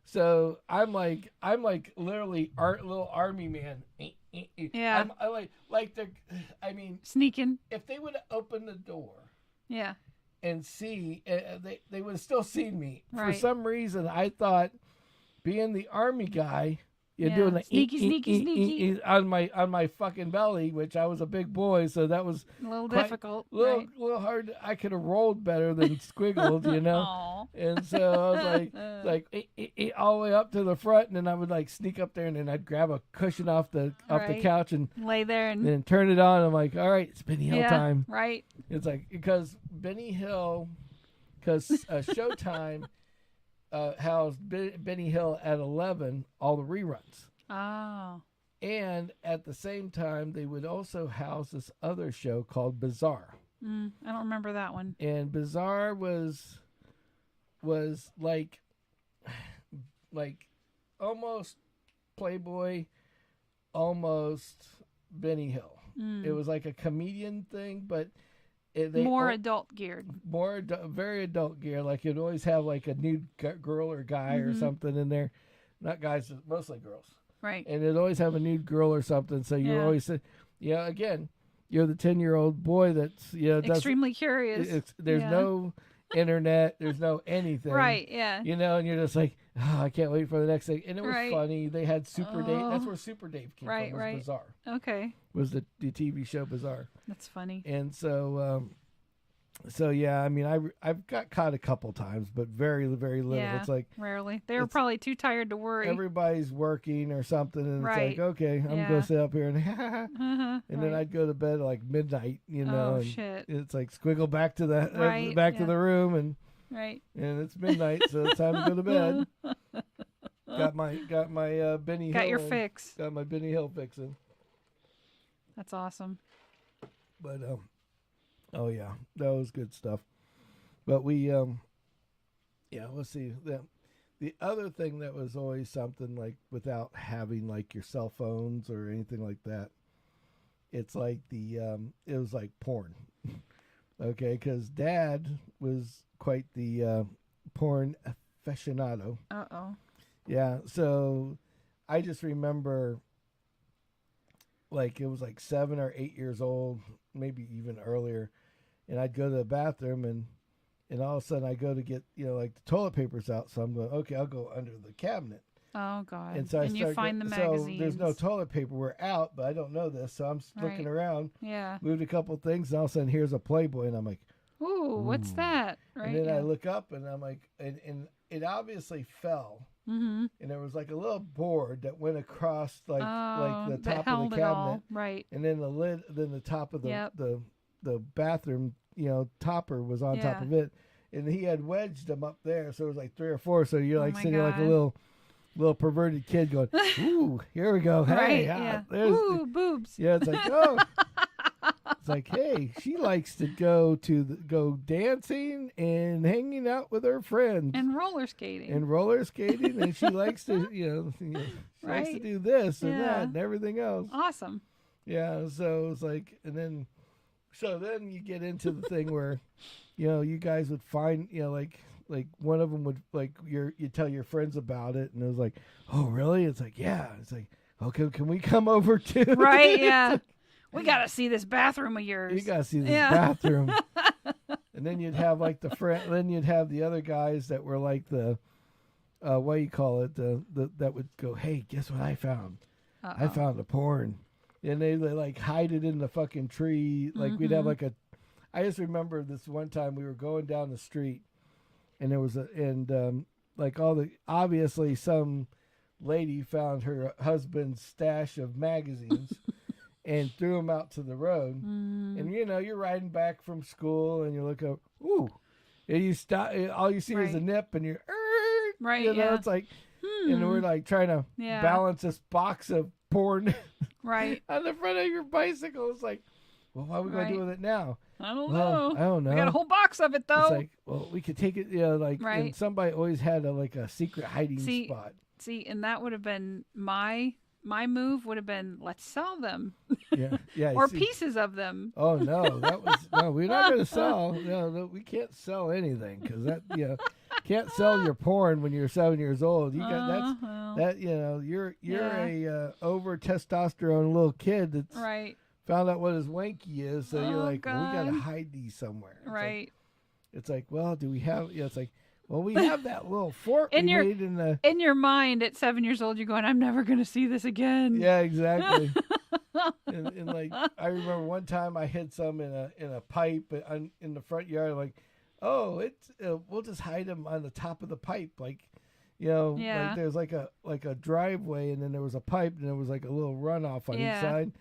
So I'm like literally little army man. Yeah. Sneaking. If they would have opened the door. Yeah. And see, they would have still seen me. Right. For some reason, I thought, being the army guy, doing the sneaky on my fucking belly, which I was a big boy, so that was a little difficult, little hard. I could have rolled better than squiggled, Aww. And so I was like all the way up to the front, and then I would like sneak up there, and then I'd grab a cushion off the couch and lay there and then turn it on. I'm like, all right, it's Benny Hill time. Right. It's like, because Showtime housed Benny Hill at 11, all the reruns. Oh. And at the same time, they would also house this other show called Bizarre. I don't remember that one. And Bizarre was like almost Playboy, almost Benny Hill. It was like a comedian thing, but more adult geared. Very adult gear. Like, you'd always have like a nude girl or guy or something in there. Not guys, mostly girls. Right. And it'd always have a nude girl or something. So you always, again, you're the 10-year-old boy that's, extremely curious. There's no internet. There's no anything. Right, yeah. And you're just like, I can't wait for the next thing. And it was funny. They had Super Dave. That's where Super Dave came from. Was Bizarre. Okay. Was the TV show Bizarre. That's funny. And so So yeah, I mean, I've got caught a couple times, but very very little. Yeah, It's like rarely. They were probably too tired to worry. everybody's working or something, and Right. it's like, okay, I'm Yeah. gonna sit up here and and then right. I'd go to bed at like midnight, you know, Oh, and shit. it's like squiggle back to the Right, back to yeah. the room, and Right. it's midnight, so it's time to go to bed. Got my Benny Hill. Got your fix. Got my Benny Hill fixing. That's awesome. But oh yeah, that was good stuff. But we yeah, let's see. The other thing that was always something, like, without having like your cell phones or anything like that, it's like it was like porn. Okay, because Dad was quite the porn aficionado. Uh-oh. Yeah, so I just remember, like, it was like 7 or 8 years old, maybe even earlier, and I'd go to the bathroom, and all of a sudden I go to get, like, the toilet papers out, so I'm going, okay, I'll go under the cabinet. Oh, God. And so you find the magazines. So there's no toilet paper. We're out, but I don't know this, so I'm looking around. Yeah. Moved a couple things, and all of a sudden here's a Playboy, and I'm like, Ooh, what's that? Right. And then I look up, and I'm like, and it obviously fell. Mm-hmm. And there was like a little board that went across like the that top held of the it all. cabinet, Right. and then the lid, then the top of the bathroom, topper was on top of it, and he had wedged them up there, so it was like 3 or 4. So you're like sitting like a little perverted kid going, "Ooh, here we go, hey, there's ooh, boobs." Yeah, it's like, oh. It's like, hey, she likes to go dancing and hanging out with her friends and roller skating and she likes to she likes to do this and that and everything else. Awesome. Yeah, so it's like, and then you get into the thing where you guys would find like one of them would, like, you tell your friends about it, and it was like, oh really? It's like, yeah. It's like, okay, can we come over too? Right. Yeah. We gotta see this bathroom of yours. You gotta see this bathroom. And then you'd have like then you'd have the other guys that were like the what do you call it? That would go, hey, guess what I found? I found a porn. And they like hide it in the fucking tree. Like we'd have like I just remember this one time we were going down the street, and there was like obviously some lady found her husband's stash of magazines. And threw them out to the road, and you're riding back from school, and you look up, ooh, and you stop. All you see is a nip, and you're right. It's like, and we're like trying to balance this box of porn, right, on the front of your bicycle. It's like, well, what are we gonna do with it now? I don't know. I don't know. We got a whole box of it though. It's like, well, we could take it, and somebody always had a secret hiding spot. See, and that would have been my move would have been, let's sell them. Yeah. Or pieces of them. Oh no, we're not going to sell. No, we can't sell anything, because that can't sell your porn when you're 7 years old. You got you're a over testosterone little kid that's found out what his wanky is. So you're like, well, we got to hide these somewhere. It's like, well, do we have? It's like, well, we have that little fort we made in your mind at 7 years old. You're going, I'm never going to see this again. Yeah, exactly. and like, I remember one time I hid some in a pipe in the front yard. Like, oh, it's we'll just hide them on the top of the pipe. Like, like there's like a driveway, and then there was a pipe, and there was like a little runoff on each side.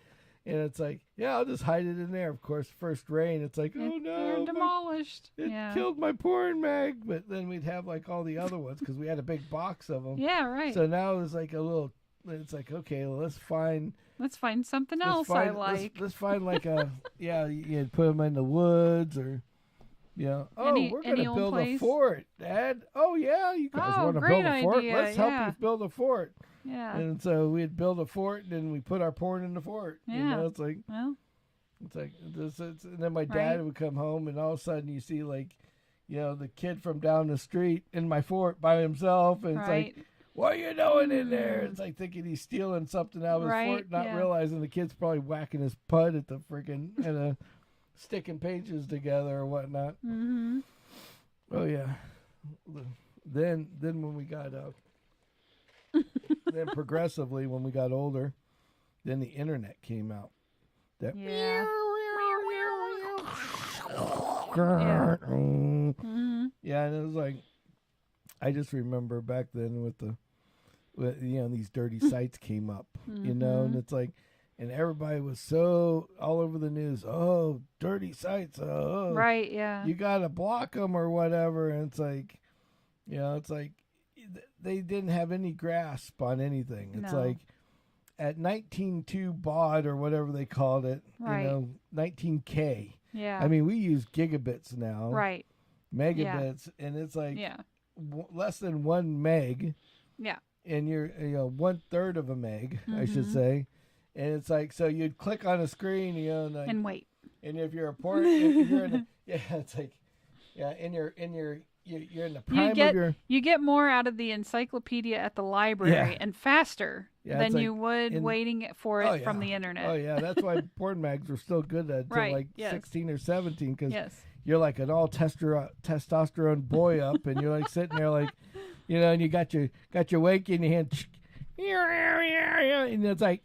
And it's like, yeah, I'll just hide it in there. Of course, first rain, it's like, oh no, they're demolished. It killed my porn mag. But then we'd have like all the other ones, because we had a big box of them. Yeah, right. So now it's like it's like, okay, well, let's find something else I like. Let's find like you put them in the woods, or we're gonna build a fort, Dad. Oh yeah, you guys want to build a fort? Let's help you build a fort. Yeah. And so we'd build a fort, and then we put our porn in the fort. Yeah. It's like, it's like this. And then my dad would come home, and all of a sudden you see like, the kid from down the street in my fort by himself, and it's like, what are you doing in there? It's like thinking he's stealing something out of his fort, not realizing the kid's probably whacking his pud at the freaking and sticking pages together or whatnot. Mm-hmm. Oh yeah. Then when we got then progressively, when we got older, then the internet came out. Yeah. Yeah, and it was like, I just remember back then with these dirty sites came up, and it's like, and everybody was so all over the news. Oh, dirty sites. Oh, Right, yeah. you gotta block them or whatever. And it's like, it's like they didn't have any grasp on anything. It's No. like at 19.2 baud or whatever they called it, Right. 19K. Yeah. I mean, we use gigabits now, right. megabits, and it's like Yeah. less than 1 meg. Yeah. And you're 1/3 of a meg, I should Mhm. say, and it's like, so you'd click on a screen, like, And wait. and if you're a port, if you're in it's like, and you're in the prime of your. You get more out of the encyclopedia at the library Yeah. and faster Yeah, than it's you would waiting for it from the internet. Oh yeah, that's why porn mags were still good until Right, like yes. 16 or 17, because Yes. you're like an all testosterone boy up, and you're like sitting there like, and you got your wake in your hand, and it's like,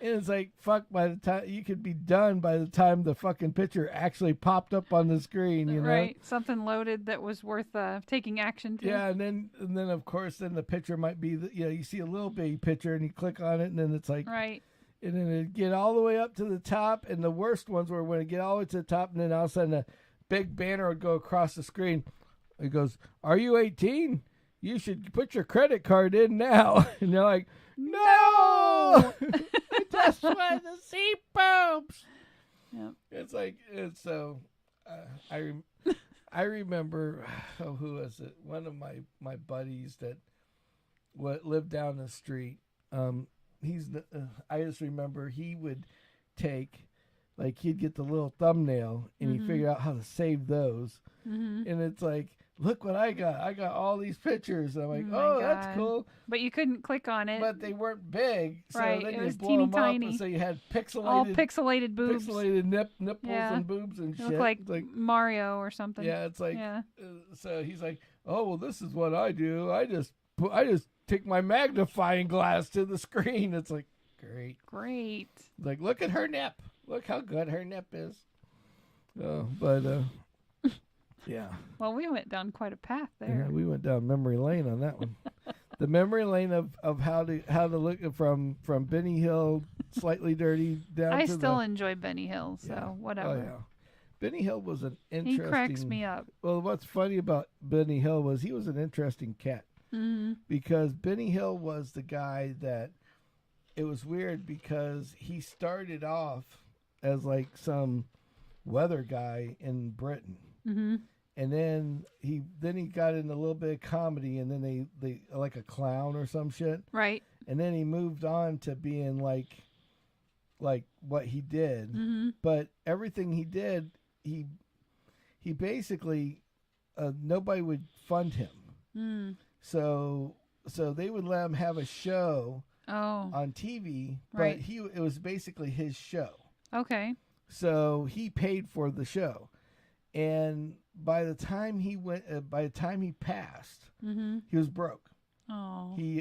and it's like, fuck, by the time you could be done by the time the fucking picture actually popped up on the screen, Right. Something loaded that was worth taking action to. Yeah, and then of course then the picture might be you see a little baby picture and you click on it and then it's like, Right. and then it get all the way up to the top, and the worst ones were when it get all the way to the top and then all of a sudden a big banner would go across the screen. It goes, "Are you 18? You should put your credit card in now." And they're like, "No, I just want to see boobs." Yep. It's like, it's so. I remember, who was it? One of my buddies that lived down the street. I just remember he would take, like, he'd get the little thumbnail and he'd figure out how to save those. And it's like, look what I got. I got all these pictures. And I'm like, Oh my that's God. cool. But you couldn't click on it. But they weren't big. So Right, then it you was blow teeny them tiny. up. And so you had all pixelated boobs. Pixelated nipples Yeah. and boobs and It shit. looked like, It's like, Mario or something. yeah, it's like, Yeah. So he's like, oh, well, this is what I do. I just take my magnifying glass to the screen. It's like, great. Like, look at her nip. Look how good her nip is. Oh, but yeah. Well, we went down quite a path Yeah, there. we went down memory lane on that one. The memory lane of how to look from Benny Hill, slightly dirty down. I to still enjoy Benny Hill, so Yeah. whatever. Oh yeah, Benny Hill was an interesting. He cracks me up. Well, what's funny about Benny Hill was he was an interesting cat, because Benny Hill was the guy that, it was weird because he started off as like some weather guy in Britain. And then he got into a little bit of comedy, and then they like a clown or some shit. Right. And then he moved on to being like what he did. But everything he did, he basically nobody would fund him. So they would let him have a show on TV, but Right. it was basically his show. Okay. So he paid for the show. And by the time he passed, he was broke. Oh. He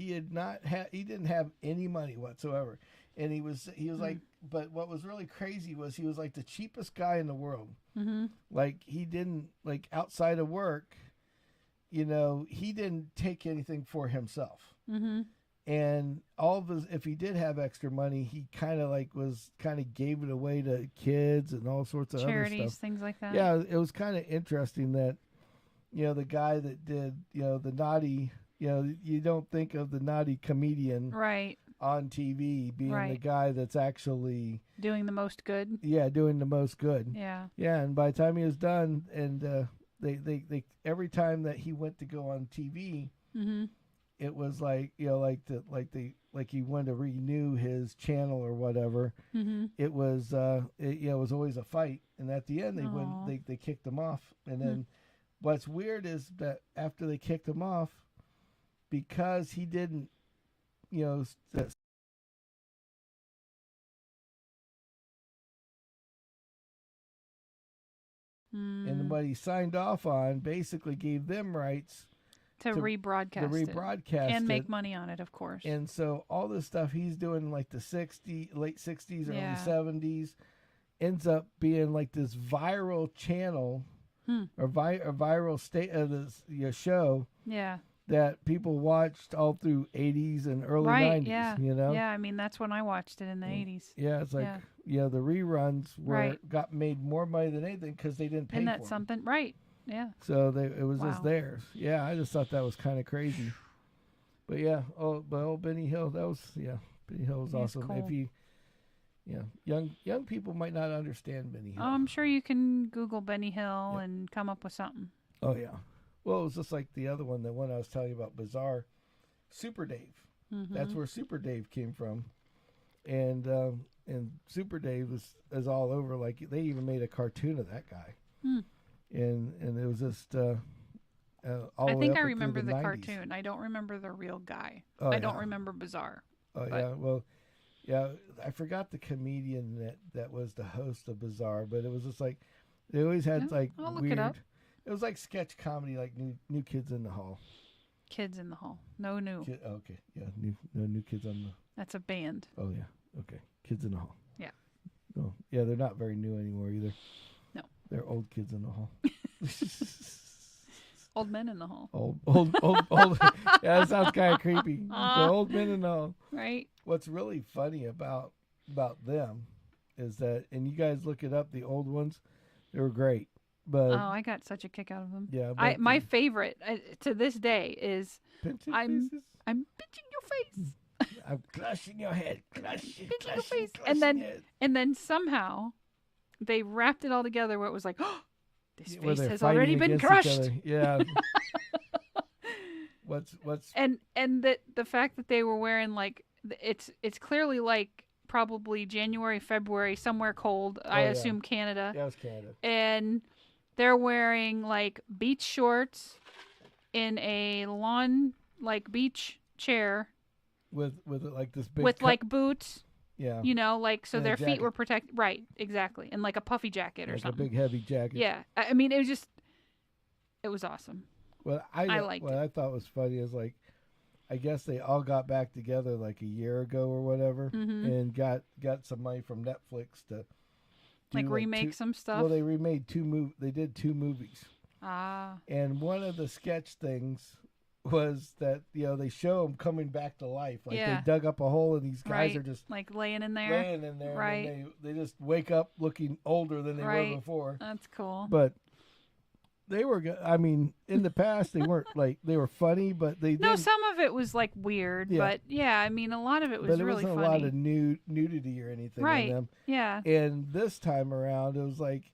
didn't have any money whatsoever, and he was like, but what was really crazy was he was like the cheapest guy in the world. Like, he didn't, like, outside of work, he didn't take anything for himself. And all of his, if he did have extra money, he kind of gave it away to kids and all sorts of Charities, other stuff. things like that. Yeah, it was kind of interesting that, the guy that did, the naughty, you don't think of the naughty comedian Right. on TV being the Right. guy that's actually Doing the most good. doing the most good. Yeah. Yeah, and by the time he was done, and they every time that he went to go on TV, it was like, like he wanted to renew his channel or whatever. It was it was always a fight, and at the end they kicked him off. And then what's weird is that after they kicked him off, because he didn't, and what he signed off on basically gave them rights to rebroadcast rebroadcast and make it. money on it, of course. And so all this stuff he's doing in like the late 60s, early 70s ends up being like this viral channel or a viral state of this show. Yeah. That people watched all through 80s and early 90s, yeah. you know? Yeah, I mean, that's when I watched it in the 80s. Yeah, it's like, the reruns got made more money than anything because they didn't pay for them. Isn't that something? Right, yeah. So it was just theirs. Yeah, I just thought that was kind of crazy. But yeah, old Benny Hill, Benny Hill was awesome. Cool. If you, young people might not understand Benny Hill. Oh, I'm sure you can Google Benny Hill and come up with something. Oh, yeah. Well, it was just like the other one, the one I was telling you about, Bizarre, Super Dave. Mm-hmm. That's where Super Dave came from, and Super Dave is all over. Like they even made a cartoon of that guy, and it was just all I the way think up I through remember the 90s. cartoon. I don't remember the real guy. Oh, I don't remember Bizarre. Oh yeah, well, yeah, I forgot the comedian that was the host of Bizarre, but it was just like they always had like I'll look weird. it up. It was like sketch comedy, like New Kids in the Hall. Kids in the Hall. No new. Okay, yeah, new Kids on the. That's a band. Oh yeah, okay, Kids in the Hall. Yeah. Oh yeah, they're not very new anymore either. No. They're old kids in the hall. Old men in the hall. Old. Yeah, that sounds kind of creepy. The old men in the hall. Right. What's really funny about them is that, and you guys look it up, the old ones, they were great. But I got such a kick out of them. Yeah. My favorite to this day is I'm pinching your face. I'm crushing your head. Pinching your face. Head. And then somehow they wrapped it all together where it was like, oh, this face has fighting already been against crushed. each other. Yeah. What's and the fact that they were wearing like it's clearly like probably January, February, somewhere cold. I assume Canada. Yeah, it was Canada. And they're wearing like beach shorts in a lawn like beach chair with like this big with like boots. Yeah. You know, like so and their feet were protected. Right, exactly. And like a puffy jacket or like something. A big heavy jacket. Yeah. I mean, it was awesome. What I thought was funny is like, I guess they all got back together like a year ago or whatever, and got some money from Netflix to remake some stuff. Well, they remade They did 2 movies. Ah. And one of the sketch things was that they show them coming back to life. Like they dug up a hole and these guys are just like laying in there. Right. And they just wake up looking older than they were before. That's cool. But they were, I mean, in the past, they weren't like, they were funny, but they didn't. Some of it was like weird, but I mean, a lot of it was really funny. But it wasn't a lot of nudity or anything in them. Yeah. And this time around, it was like,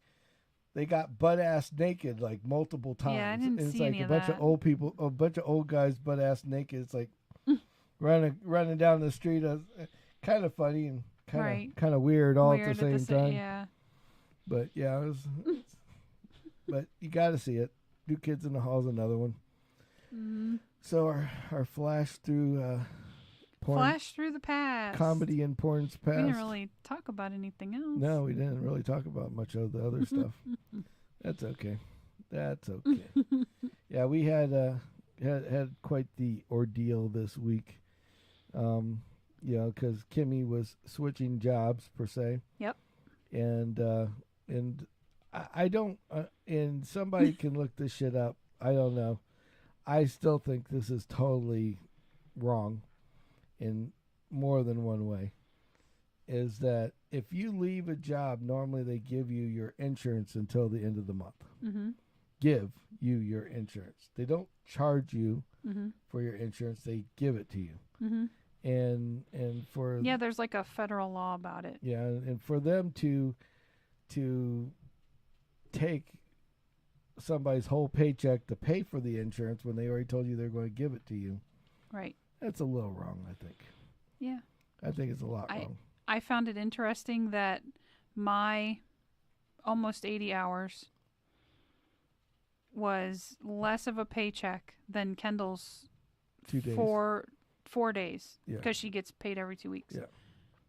they got butt-ass naked like multiple times. Yeah, I didn't see like any a of bunch that. of old people, a bunch of old guys butt-ass naked. It's like running down the street. Kind of funny and kind of weird all at the same time. Yeah. But yeah, it was. But you got to see it. New Kids in the Hall is another one. Mm. So our flash through porn. Flash through the past. Comedy and porn's past. We didn't really talk about anything else. No, we didn't really talk about much of the other stuff. That's okay. Yeah, we had quite the ordeal this week. Because Kimmy was switching jobs per se. Yep. And I don't, and somebody can look this shit up. I don't know. I still think this is totally wrong in more than one way. Is that if you leave a job, normally they give you your insurance until the end of the month. Mm-hmm. Give you your insurance. They don't charge you for your insurance. They give it to you. Mm-hmm. And for there's like a federal law about it. Yeah, and for them to take somebody's whole paycheck to pay for the insurance when they already told you they're going to give it to you. Right. That's a little wrong, I think. Yeah. I think it's a lot wrong. I found it interesting that my almost 80 hours was less of a paycheck than Kendall's 2 days. 4 days. Yeah. Because she gets paid every 2 weeks. Yeah.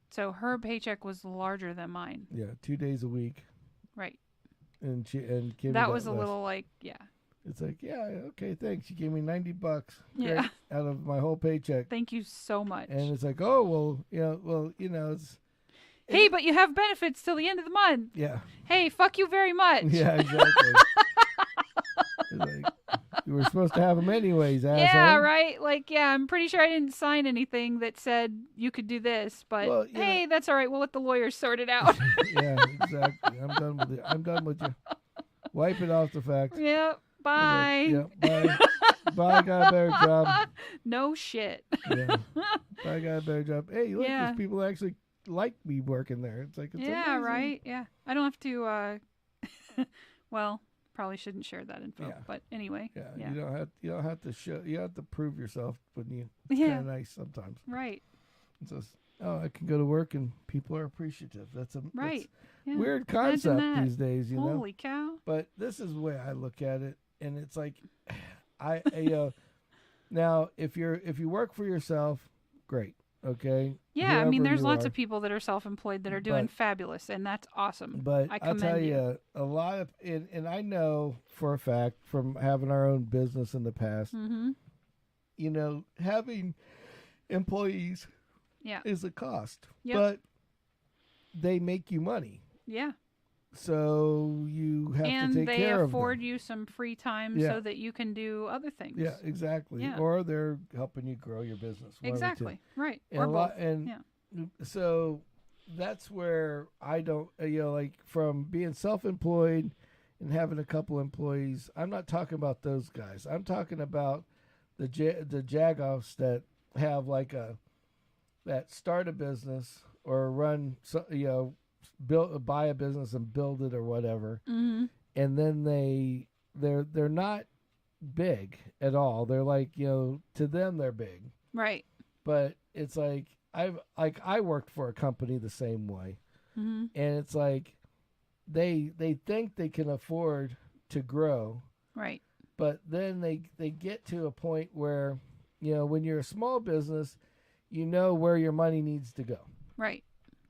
So her paycheck was larger than mine. Yeah, 2 days a week. Right. And Kimmy that was a less. little like, yeah. It's like, yeah, okay, thanks. You gave me $90. Great, Yeah. out of my whole paycheck. Thank you so much. And it's like, oh, well, it's. Hey, but you have benefits till the end of the month. Yeah. Hey, fuck you very much. Yeah, exactly. It's like, you were supposed to have them anyways, asshole. Yeah, right? Like, yeah, I'm pretty sure I didn't sign anything that said you could do this, but Well, hey, that's all right. We'll let the lawyers sort it out. Yeah, exactly. I'm done with it. I'm done with you. Wipe it off the facts. Yeah, bye. Like, yeah, bye. Bye, got a better job. No shit. Yeah. Bye, got a better job. Hey, look, Yeah. there's people actually like me working there. It's like, it's Yeah, amazing. right? Yeah. I don't have to, well, probably shouldn't share that info, Yeah. but anyway. Yeah, Yeah. you don't have to show. You have to prove yourself when you. Yeah. Kind of nice sometimes. Right. It's just, I can go to work and people are appreciative. That's a Right. Yeah. weird Imagine concept that. these days, you know. Holy cow. But this is the way I look at it, and it's like, now if you work for yourself, great, okay. Yeah, I mean, Whoever there's you lots are. of people that are self-employed that are doing But- fabulous, and that's awesome. But I I'll tell commend you, a lot of, and I know for a fact from having our own business in the past, Mm-hmm. Having employees Yeah. is a cost, Yep. but they make you money. Yeah. So you have And to take they care afford of you some free time Yeah. so that you can do other things. them. Yeah, exactly. Yeah. Or they're helping you grow your business. one of the two. Exactly. Right. And Or a lot, both. and Yeah. so that's where I don't, like from being self-employed and having a couple employees. I'm not talking about those guys. I'm talking about the jagoffs that have like that start a business or run, buy a business and build it or whatever, Mm-hmm. and then they're not big at all. They're like, to them they're big, Right. but it's like I worked for a company the same way, Mm-hmm. and it's like they think they can afford to grow, Right. but then they get to a point where, when you're a small business, where your money needs to go. Right.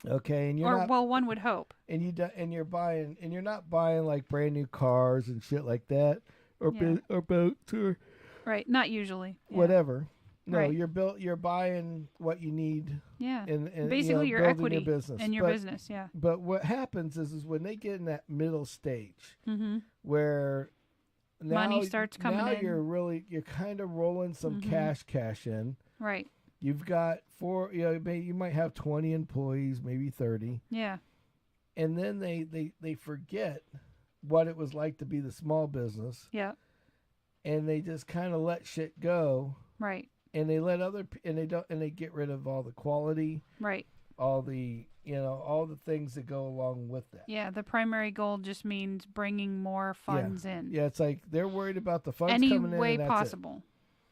Okay, and One would hope. and you're not buying like brand new cars and shit like that, or Yeah. or boats or Right. Not usually. Yeah. whatever. No, Right. you're buying what you need, Yeah. and Basically, your building equity your business. in your business. Yeah. But what happens is when they get in that middle stage Mm-hmm. where Money starts coming now in. you're kind of rolling some Mhm. cash in. Right. You've got you might have 20 employees, maybe 30. Yeah. And then they forget what it was like to be the small business, Yeah. and they just kind of let shit go, Right. and they let and they get rid of all the quality, Right. all the all the things that go along with that. Yeah. The primary goal just means bringing more funds in. Yeah, it's like they're worried about the funds Any coming in, way and that's possible.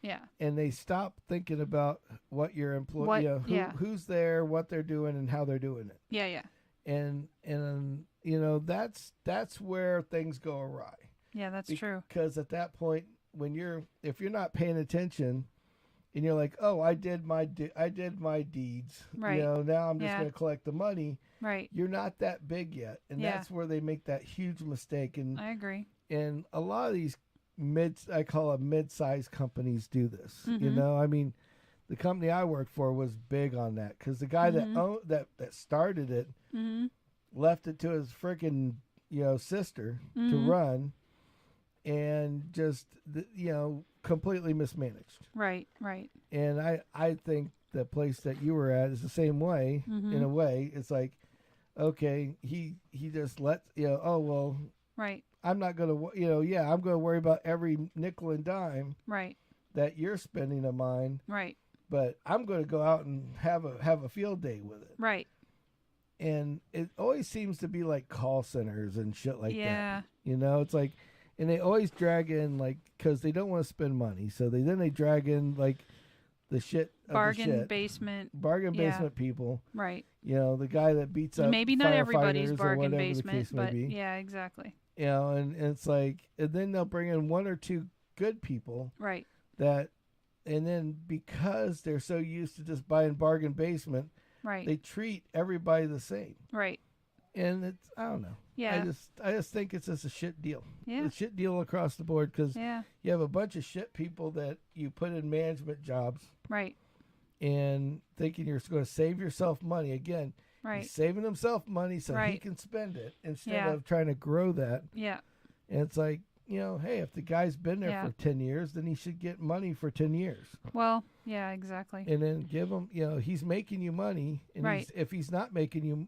Yeah. it. And they stop thinking about what your employee, What- yeah. who's there, what they're doing, and how they're doing it. Yeah. Yeah. And that's where things go awry. Yeah. That's true. Because at that point, if you're not paying attention, and you're like, oh, I did my deeds, Right. now I'm just Yeah. going to collect the money. Right. You're not that big yet, and Yeah. that's where they make that huge mistake. And I agree. a lot of these I call it mid-sized companies do this. Mhm. I mean, the company I worked for was big on that because the guy Mhm. that started it Mm-hmm. left it to his freaking sister to Mhm. run, and just completely mismanaged. Right. Right. And I think the place that you were at is the same way. Mhm. In a way, it's like, okay, he just let oh well, Right. I'm not gonna I'm gonna worry about every nickel and dime Right. that you're spending of mine, Right. but I'm gonna go out and have a field day with it. Right. And it always seems to be like call centers and shit like Yeah. that. It's like, and they always drag in like because they don't want to spend money, so they drag in like the shit of Bargain the shit. Bargain basement yeah. people. Right. The guy that beats up Maybe not everybody's firefighters or bargain whatever basement, the case may but be. yeah, exactly. And it's like, and then they'll bring in one or two good people Right. and then because they're so used to just buying bargain basement, Right. they treat everybody the same. Right. And it's, I don't know. Yeah. I just think it's just a shit deal. Yeah. A shit deal across the board because Yeah. you have a bunch of shit people that you put in management jobs Right. and thinking you're going to save yourself money. Again, Right. he's saving himself money so he Right. can spend it instead Yeah. of trying to grow that. Yeah. And it's like, you know, hey, if the guy's been there Yeah. for 10 years, then he should get money for 10 years. Well, yeah, exactly. And then give him, you know, he's making you money. And Right. if he's not making you,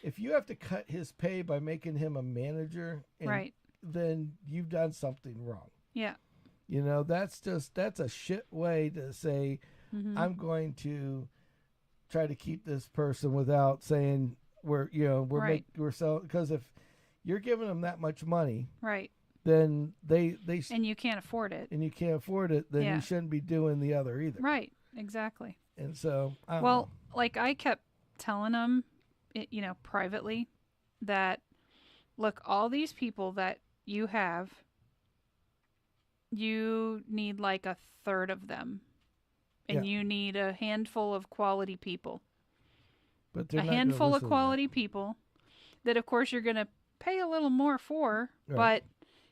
if you have to cut his pay by making him a manager, Right. then you've done something wrong. Yeah. You know, that's a shit way to say, Mm-hmm. I'm going to try to keep this person without saying we're Right. we're selling, because if you're giving them that much money, Right. then they And you can't afford it. and you can't afford it, then Yeah. you shouldn't be doing the other either. Right. Exactly. And so, I don't Well, know. like I kept telling them, you know, privately, that look, all these people that you have, you need like a third of them, and you need a handful of quality people. But they're A not gonna handful of listen to that. quality people that, of course, you're going to pay a little more for, Right. but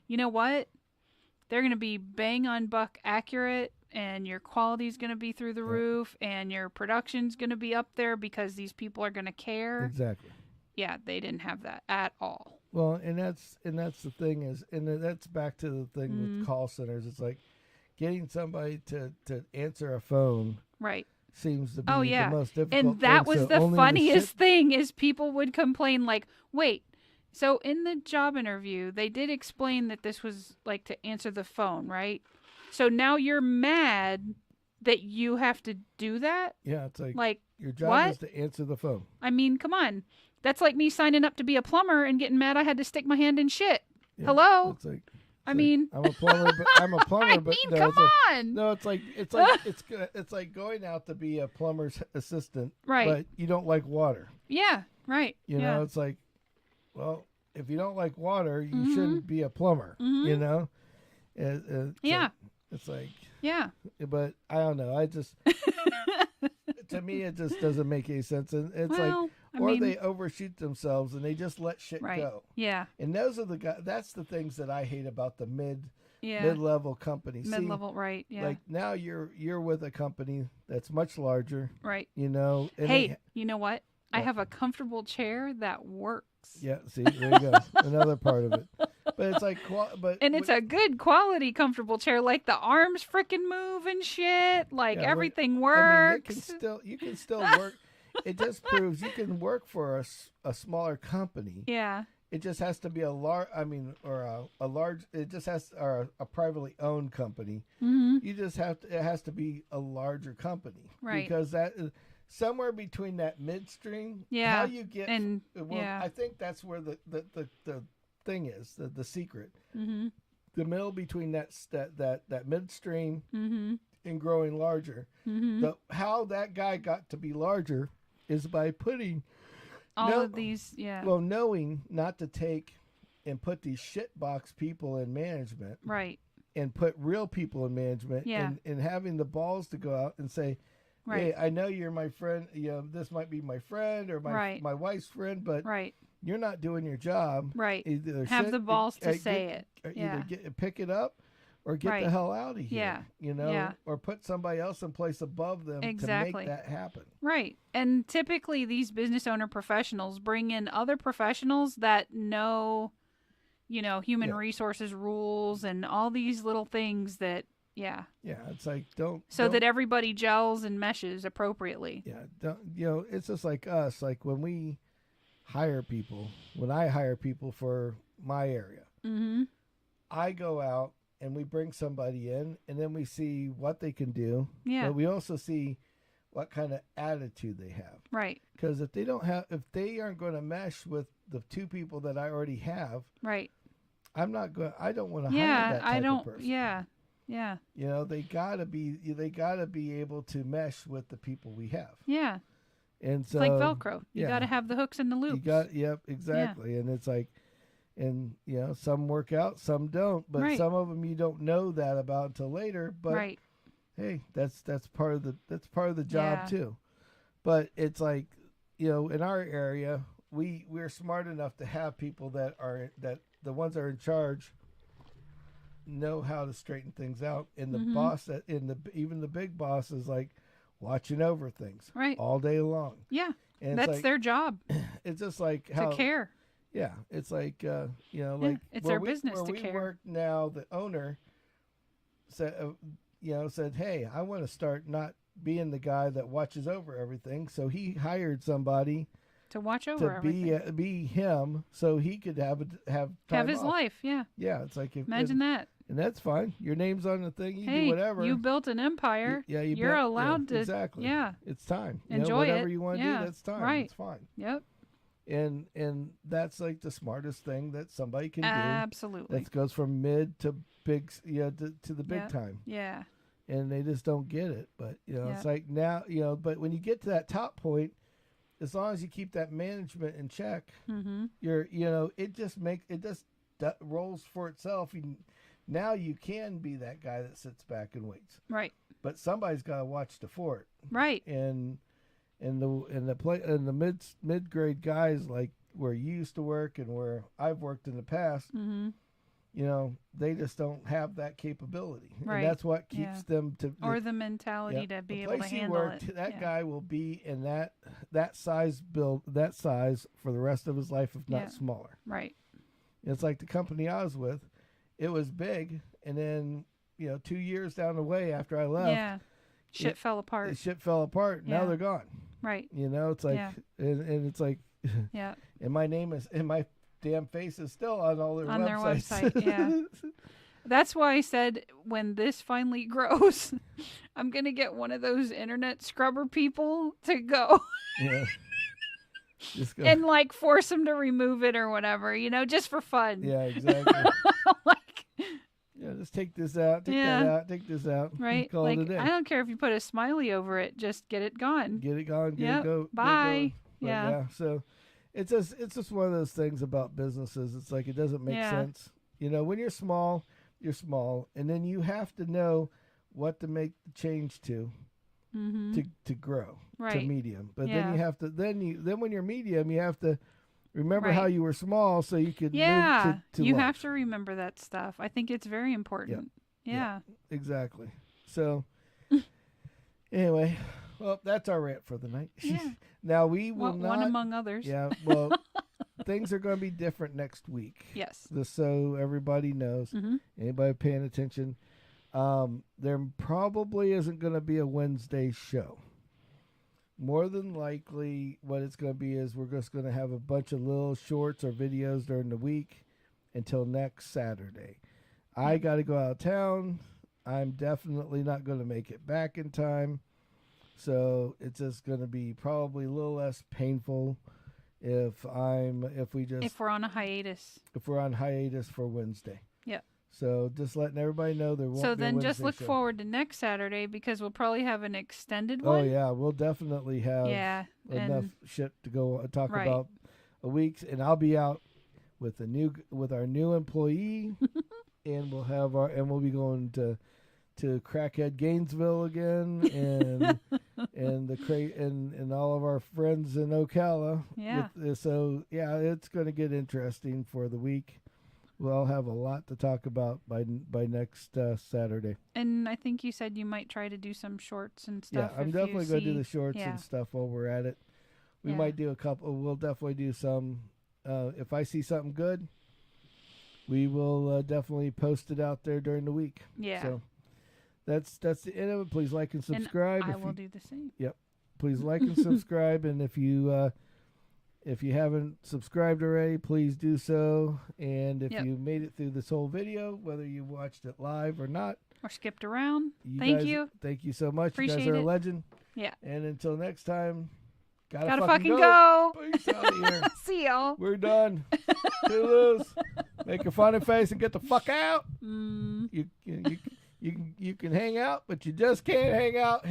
you know what? They're going to be bang on buck accurate, and your quality's going to be through the Yeah. roof, and your production's going to be up there because these people are going to care. Exactly. Yeah, they didn't have that at all. Well, and that's the thing is, and that's back to the thing Mm-hmm. with call centers. It's like getting somebody to answer a phone Right. seems to be Oh, yeah. the most difficult. And that thing. was So the only funniest shit- thing is people would complain like, wait, so in the job interview, they did explain that this was like to answer the phone, right? So now you're mad that you have to do that? Yeah, it's like Like, your job what? is to answer the phone. I mean, come on. That's like me signing up to be a plumber and getting mad I had to stick my hand in shit. Yeah, Hello? It's like, I mean, I'm a plumber, but I'm a plumber, I but mean, no, come it's like, on. no, it's like going out to be a plumber's assistant, Right. but you don't like water. Yeah, right. You yeah. know, it's like, well, if you don't like water, you Mhm. shouldn't be a plumber. Mhm. You know, Yeah. it's like, Yeah. but I don't know. I just, to me, it just doesn't make any sense, and it's well, I or mean, they overshoot themselves and they just let shit right. go. Yeah. And those are the guys. That's the things that I hate about the Yeah. mid-level companies. See, Mid-level, right. Yeah. like now you're with a company that's much larger, right. you know. And Hey, you know what? I What? have a comfortable chair that works. yeah. See, there you go. Another part of it. But it's like, And it's a good quality comfortable chair. Like the arms freaking move and shit. Like Yeah, everything I works. mean, you can still work. It just proves you can work for a smaller company. yeah. It just has to be a large. I mean, or a large. It just has or a privately owned company. Mm-hmm. You just have to. It has to be a larger company, Right. Because that is somewhere between that midstream. Yeah, How you get and well, I think that's where the thing is the secret. Mm-hmm. The middle between that midstream Mm-hmm. and growing larger. Mm-hmm. How that guy got to be larger is by putting All of these, yeah. well, knowing not to take and put these shitbox people in management right. and put real people in management Yeah. and having the balls to go out and say, Right. hey, I know you're my friend. You know, this might be my friend or Right. my wife's friend, but Right. you're not doing your job. Right. Either Have the balls to get- say it. Yeah. Either pick it up or get Right. the hell out of here. Yeah. You know, Yeah. or put somebody else in place above them to Exactly. make that happen. Right. And typically these business owner professionals bring in other professionals that know, you know, human Yeah. resources rules and all these little things that, yeah. Yeah, it's like So don't- that everybody gels and meshes appropriately. Yeah, you know, it's just like us. Like when we hire people, when I hire people for my area, Mm-hmm. I go out and we bring somebody in, and then we see what they can do. Yeah. But we also see what kind of attitude they have. Right. Because if they aren't going to mesh with the two people that I already have, Right. I don't want to hire Yeah. that I type don't. of person. Yeah. Yeah. You know, they gotta be able to mesh with the people we have. Yeah. And so It's like Velcro. You yeah. got to have the hooks and the loops. Yep, exactly. And it's like, and you know, some work out, some don't, but Right. some of them you don't know that about until later. But right. hey, that's part of the job Yeah. too. But it's like, you know, in our area, we're smart enough to have people that the ones that are in charge know how to straighten things out, and the boss even the big boss is like watching over things right all day long. Yeah, and that's like, their job. It's just like how to care. Yeah, it's like like it's their business to care. Work now, the owner said said, hey, I want to start not being the guy that watches over everything, so he hired somebody to watch over everything. Be him, so he could have his off. Life. Yeah. It's like imagine that. And that's fine. Your name's on the thing. You do whatever. You built an empire. You're allowed to. Exactly. Yeah. It's time. Enjoy whatever it. you want to do, that's time. Right. It's fine. Yep. And that's like the smartest thing that somebody can do. Absolutely. That goes from mid to big, to the big time. Yeah. And they just don't get it. But it's like now, but when you get to that top point, as long as you keep that management in check, you're, it just rolls for itself. Now you can be that guy that sits back and waits. Right. But somebody's got to watch the fort. Right. And the mid grade guys, like where you used to work and where I've worked in the past, they just don't have that capability. Right. And that's what keeps them or the mentality to be able to handle it. That guy will be in that size for the rest of his life, if not smaller. Right. It's like the company I was with. It was big, and then 2 years down the way after I left, shit fell apart. Shit fell apart. Now they're gone. Right. It's like, and it's like, yeah. And my name is, and my damn face is still on all their websites. Their website. Yeah. That's why I said when this finally grows, I'm gonna get one of those internet scrubber people to go. Yeah. Just go. And like force them to remove it or whatever, just for fun. Yeah, exactly. Just take this out, take that out, take this out. Right. Call it a day. I don't care if you put a smiley over it, just get it gone. Get it gone, get it go. Bye. Yeah. So it's just one of those things about businesses. It's like it doesn't make sense. When you're small, and then you have to know what to make the change to grow to medium. But then you have to then when you're medium, you have to remember how you were small so you could move to you large. have to remember that stuff. I think it's very important. Yeah. Exactly. So anyway, well, that's our rant for the night. Yeah. Now we will not, one among others. Yeah. Well, things are going to be different next week. Yes. Just so everybody knows, anybody paying attention, there probably isn't going to be a Wednesday show. More than likely, what it's going to be is we're just going to have a bunch of little shorts or videos during the week until next Saturday. I got to go out of town. I'm definitely not going to make it back in time. So it's just going to be probably a little less painful if we're on a hiatus. If we're on hiatus for Wednesday. Yeah. So just letting everybody know there won't be a Wednesday So then just look show. Forward to next Saturday because we'll probably have an extended one. Oh yeah, we'll definitely have enough shit to go talk about a week, and I'll be out with our new employee, and we'll be going to Crackhead Gainesville again, and and all of our friends in Ocala. Yeah. So it's going to get interesting for the week. We'll have a lot to talk about by next Saturday. And I think you said you might try to do some shorts and stuff. Yeah, I'm definitely going to do the shorts and stuff while we're at it. We might do a couple. We'll definitely do some. If I see something good, we will definitely post it out there during the week. Yeah. So that's the end of it. Please like and subscribe. And I will do the same. Yep. Please like and subscribe, and if you haven't subscribed already, please do so. And if you made it through this whole video, whether you watched it live or not, or skipped around, Thank you so much. Appreciate you guys are it. a legend. Yeah. And until next time, gotta fucking go. Peace out of here. See y'all. We're done. Toodaloo. Make a funny face and get the fuck out. You can hang out, but you just can't hang out.